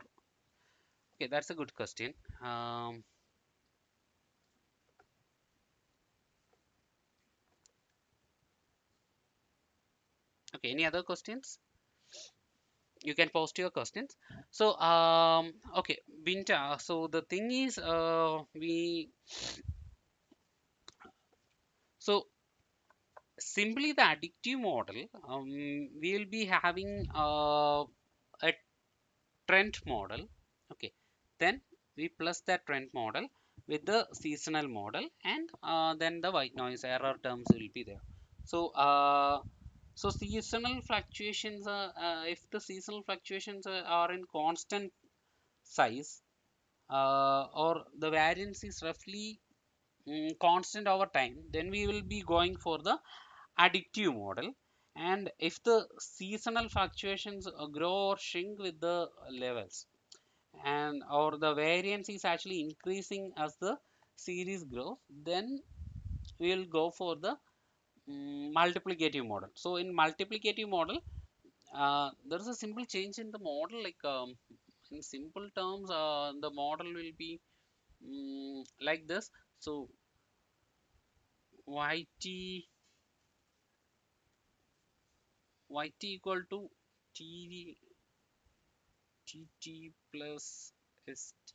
okay, that's a good question. Um, okay, any other questions? You can post your questions. So okay, Binta. So the thing is, we so simply the addictive model. We will be having a trend model. Okay, then we plus that trend model with the seasonal model, and then the white noise error terms will be there. So so seasonal fluctuations, if the seasonal fluctuations are in constant size, or the variance is roughly constant over time, then we will be going for the addictive model. And if the seasonal fluctuations grow or shrink with the levels, and or the variance is actually increasing as the series grows, then we will go for the multiplicative model. So in multiplicative model, there is a simple change in the model, like in simple terms, the model will be like this. So yt equal to t tt plus st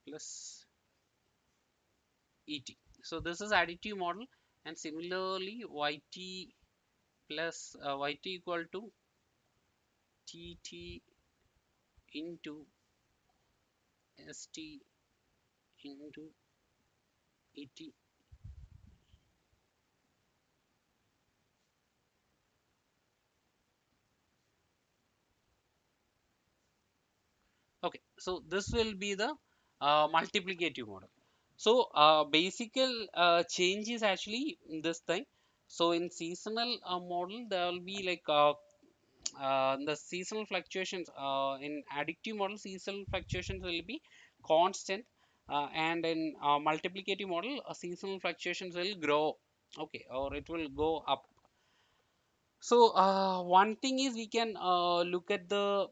plus et. So this is additive model, and similarly yt plus yt equal to tt into st into et. Okay, so this will be the multiplicative model. So basical change is actually this thing. So in seasonal model, there will be like the seasonal fluctuations. In additive model, seasonal fluctuations will be constant, and in multiplicative model, seasonal fluctuations will grow. Okay, or it will go up. So one thing is we can look at the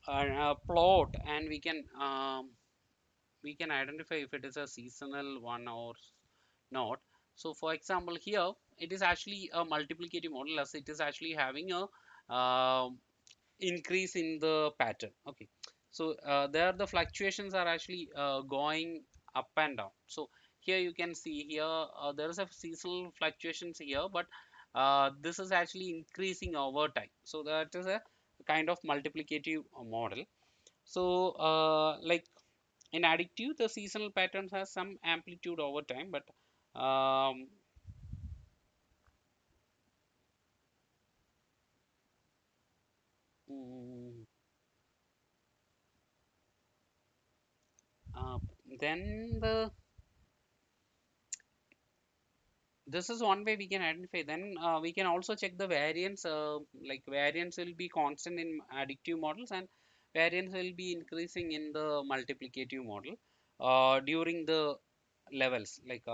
plot, and we can identify if it is a seasonal one or not. So for example, here it is actually a multiplicative model, as it is actually having a increase in the pattern. Okay, so there the fluctuations are actually going up and down. So here you can see here there is a seasonal fluctuations here, but this is actually increasing over time. So that is a kind of multiplicative model. So like in additive, the seasonal patterns has some amplitude over time, but um, mm, uh, then this is one way we can identify. Then we can also check the variance. Like variance will be constant in additive models, and variance will be increasing in the multiplicative model during the levels. Like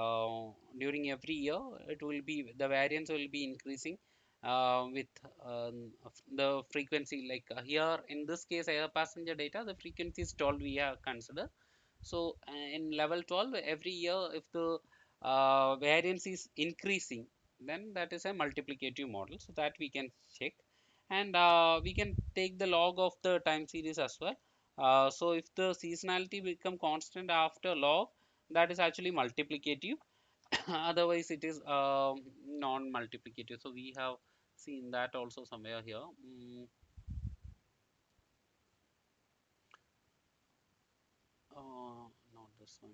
during every year, it will be the variance will be increasing with the frequency. Like here in this case, air passenger data, the frequency is 12 we have considered. So in level 12, every year, if the variance is increasing, then that is a multiplicative model. So that we can check, and we can take the log of the time series as well. So if the seasonality become constant after log, that is actually multiplicative. Otherwise, it is non-multiplicative. So we have seen that also somewhere here. Not this one.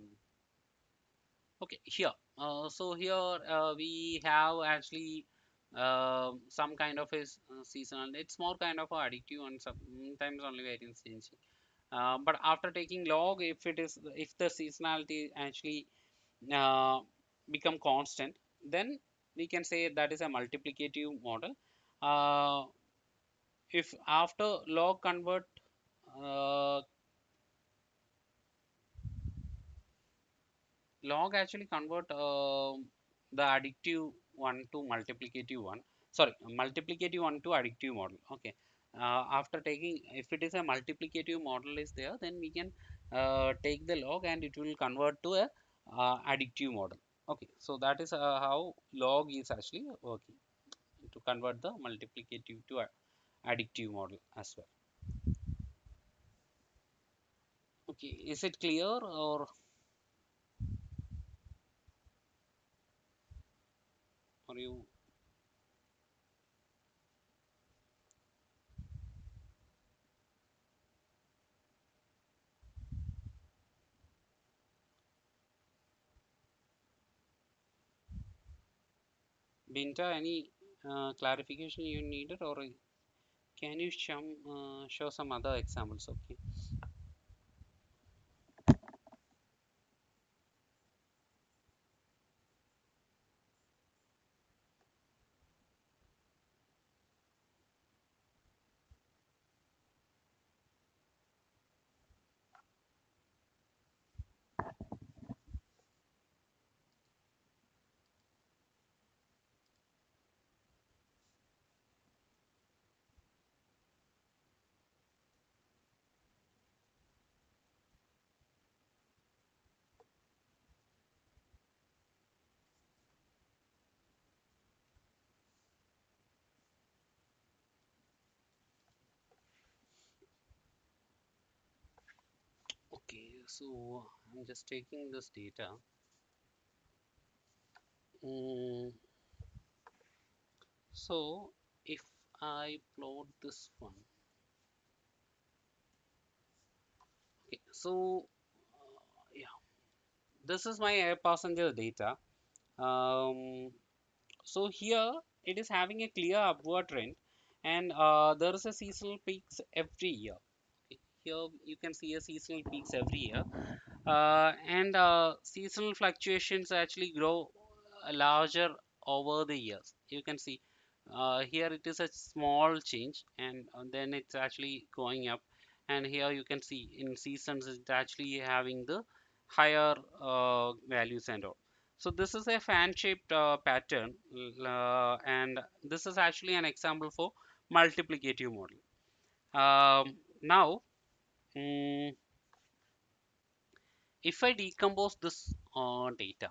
Okay, here. So here we have actually some kind of a seasonal. It's more kind of a additive and sometimes only variance changing. But after taking log, if the seasonality actually uh, become constant, then we can say that is a multiplicative model. Uh, if after log convert uh, log actually convert the additive one to multiplicative one. Sorry, multiplicative one to additive model. Okay. After taking, if it is a multiplicative model is there, then we can take the log and it will convert to a additive model. Okay, so that is how log is actually working to convert the multiplicative to additive model as well. Okay, is it clear, or are you Binta, any clarification you needed, or can you show some other examples? Okay. Okay, so I'm just taking this data. Mm, so if I plot this one, okay, so yeah, this is my air passenger data. Um, so here it is having a clear upward trend, and there is a seasonal peaks every year. Okay. here you can see a seasonal peaks every year, and seasonal fluctuations actually grow larger over the years. You can see here it is a small change, and then it's actually going up, and here you can see in seasons it's actually having the higher values and all. So this is a fan-shaped pattern, and this is actually an example for multiplicative model. Now, mm, if I decompose this data,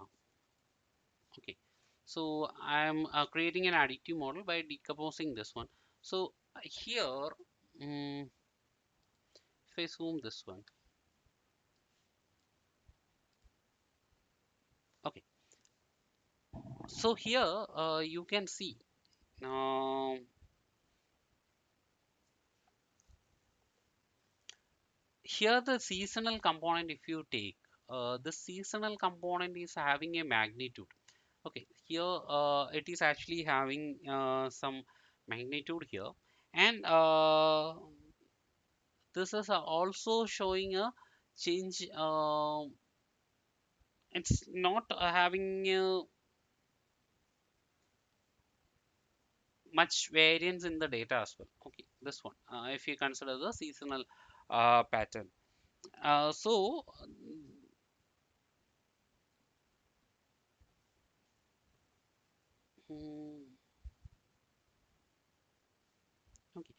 okay, so I'm creating an additive model by decomposing this one. So here, mm, if I zoom this one, okay, so here you can see um, here the seasonal component. If you take the seasonal component is having a magnitude. Okay, here it is actually having some magnitude here, and this is also showing a change. It's not having much variance in the data as well. Okay, this one, if you consider the seasonal pattern. So, mm, okay,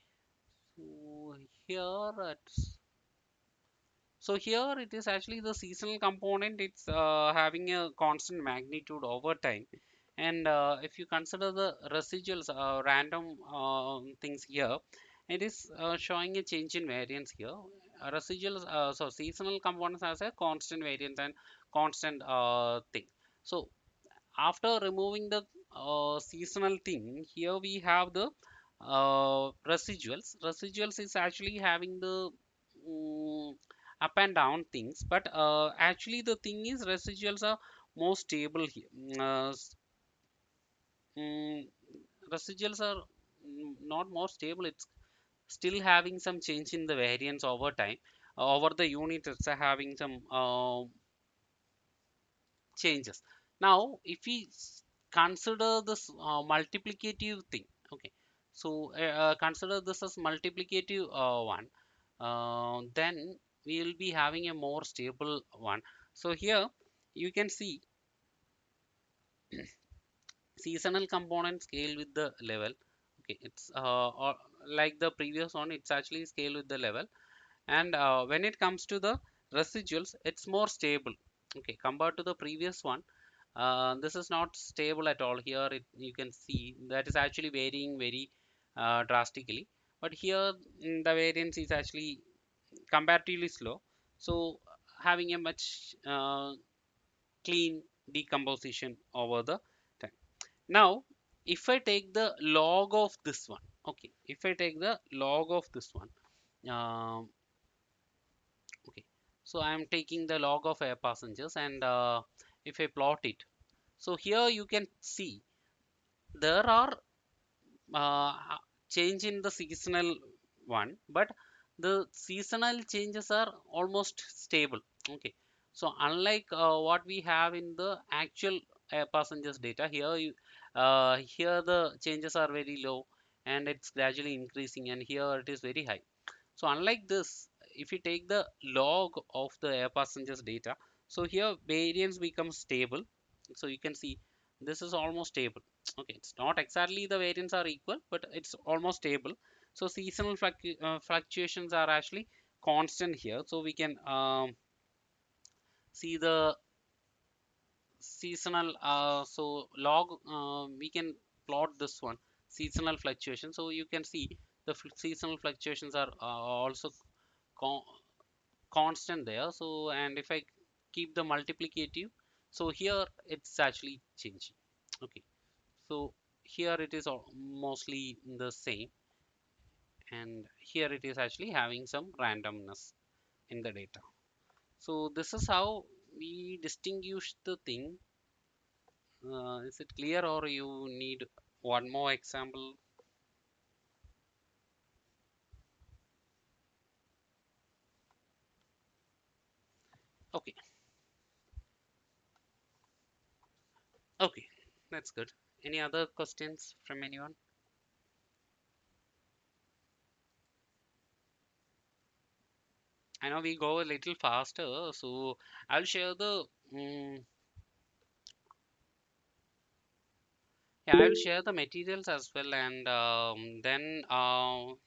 so here it's so here it is actually the seasonal component. It's having a constant magnitude over time. And if you consider the residuals, random things here, it is showing a change in variance here. Residuals, so seasonal components has a constant variance and constant thing. So after removing the seasonal thing, here we have the residuals. Residuals is actually having the mm, up and down things, but actually the thing is residuals are more stable here. Mm, Residuals are not more stable, it's still having some change in the variance over time. Over the unit, it's having some changes. Now, if we consider this multiplicative thing, okay, so consider this as multiplicative one, then we will be having a more stable one. So here you can see seasonal component scale with the level. Okay, it's or like the previous one, it's actually scale with the level, and when it comes to the residuals, it's more stable. Okay, compared to the previous one, this is not stable at all. Here you can see that is actually varying very drastically, but here the variance is actually comparatively slow, so having a much clean decomposition over the time. Now, if I take the log of this one, okay, if I take the log of this one, um, okay, so I am taking the log of air passengers, and if I plot it, so here you can see there are uh, change in the seasonal one, but the seasonal changes are almost stable. Okay, so unlike what we have in the actual air passengers data, here here the changes are very low, and it's gradually increasing, and here it is very high. So unlike this, if you take the log of the air passengers data, so here variance becomes stable. So you can see this is almost stable. Okay, it's not exactly the variance are equal, but it's almost stable. So seasonal fluctuations are actually constant here. So we can see the seasonal. So log, we can plot this one seasonal fluctuation. So you can see the seasonal fluctuations are also con constant there. So, and if I keep the multiplicative, so here it's actually changing. Okay, so here it is mostly the same, and here it is actually having some randomness in the data. So this is how we distinguish the thing. Is it clear, or you need one more example? Okay, okay, that's good. Any other questions from anyone? I know we go a little faster, so I'll share the yeah, I'll share the materials as well, and then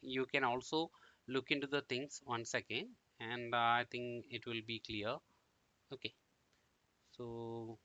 you can also look into the things once again, and I think it will be clear. Okay, so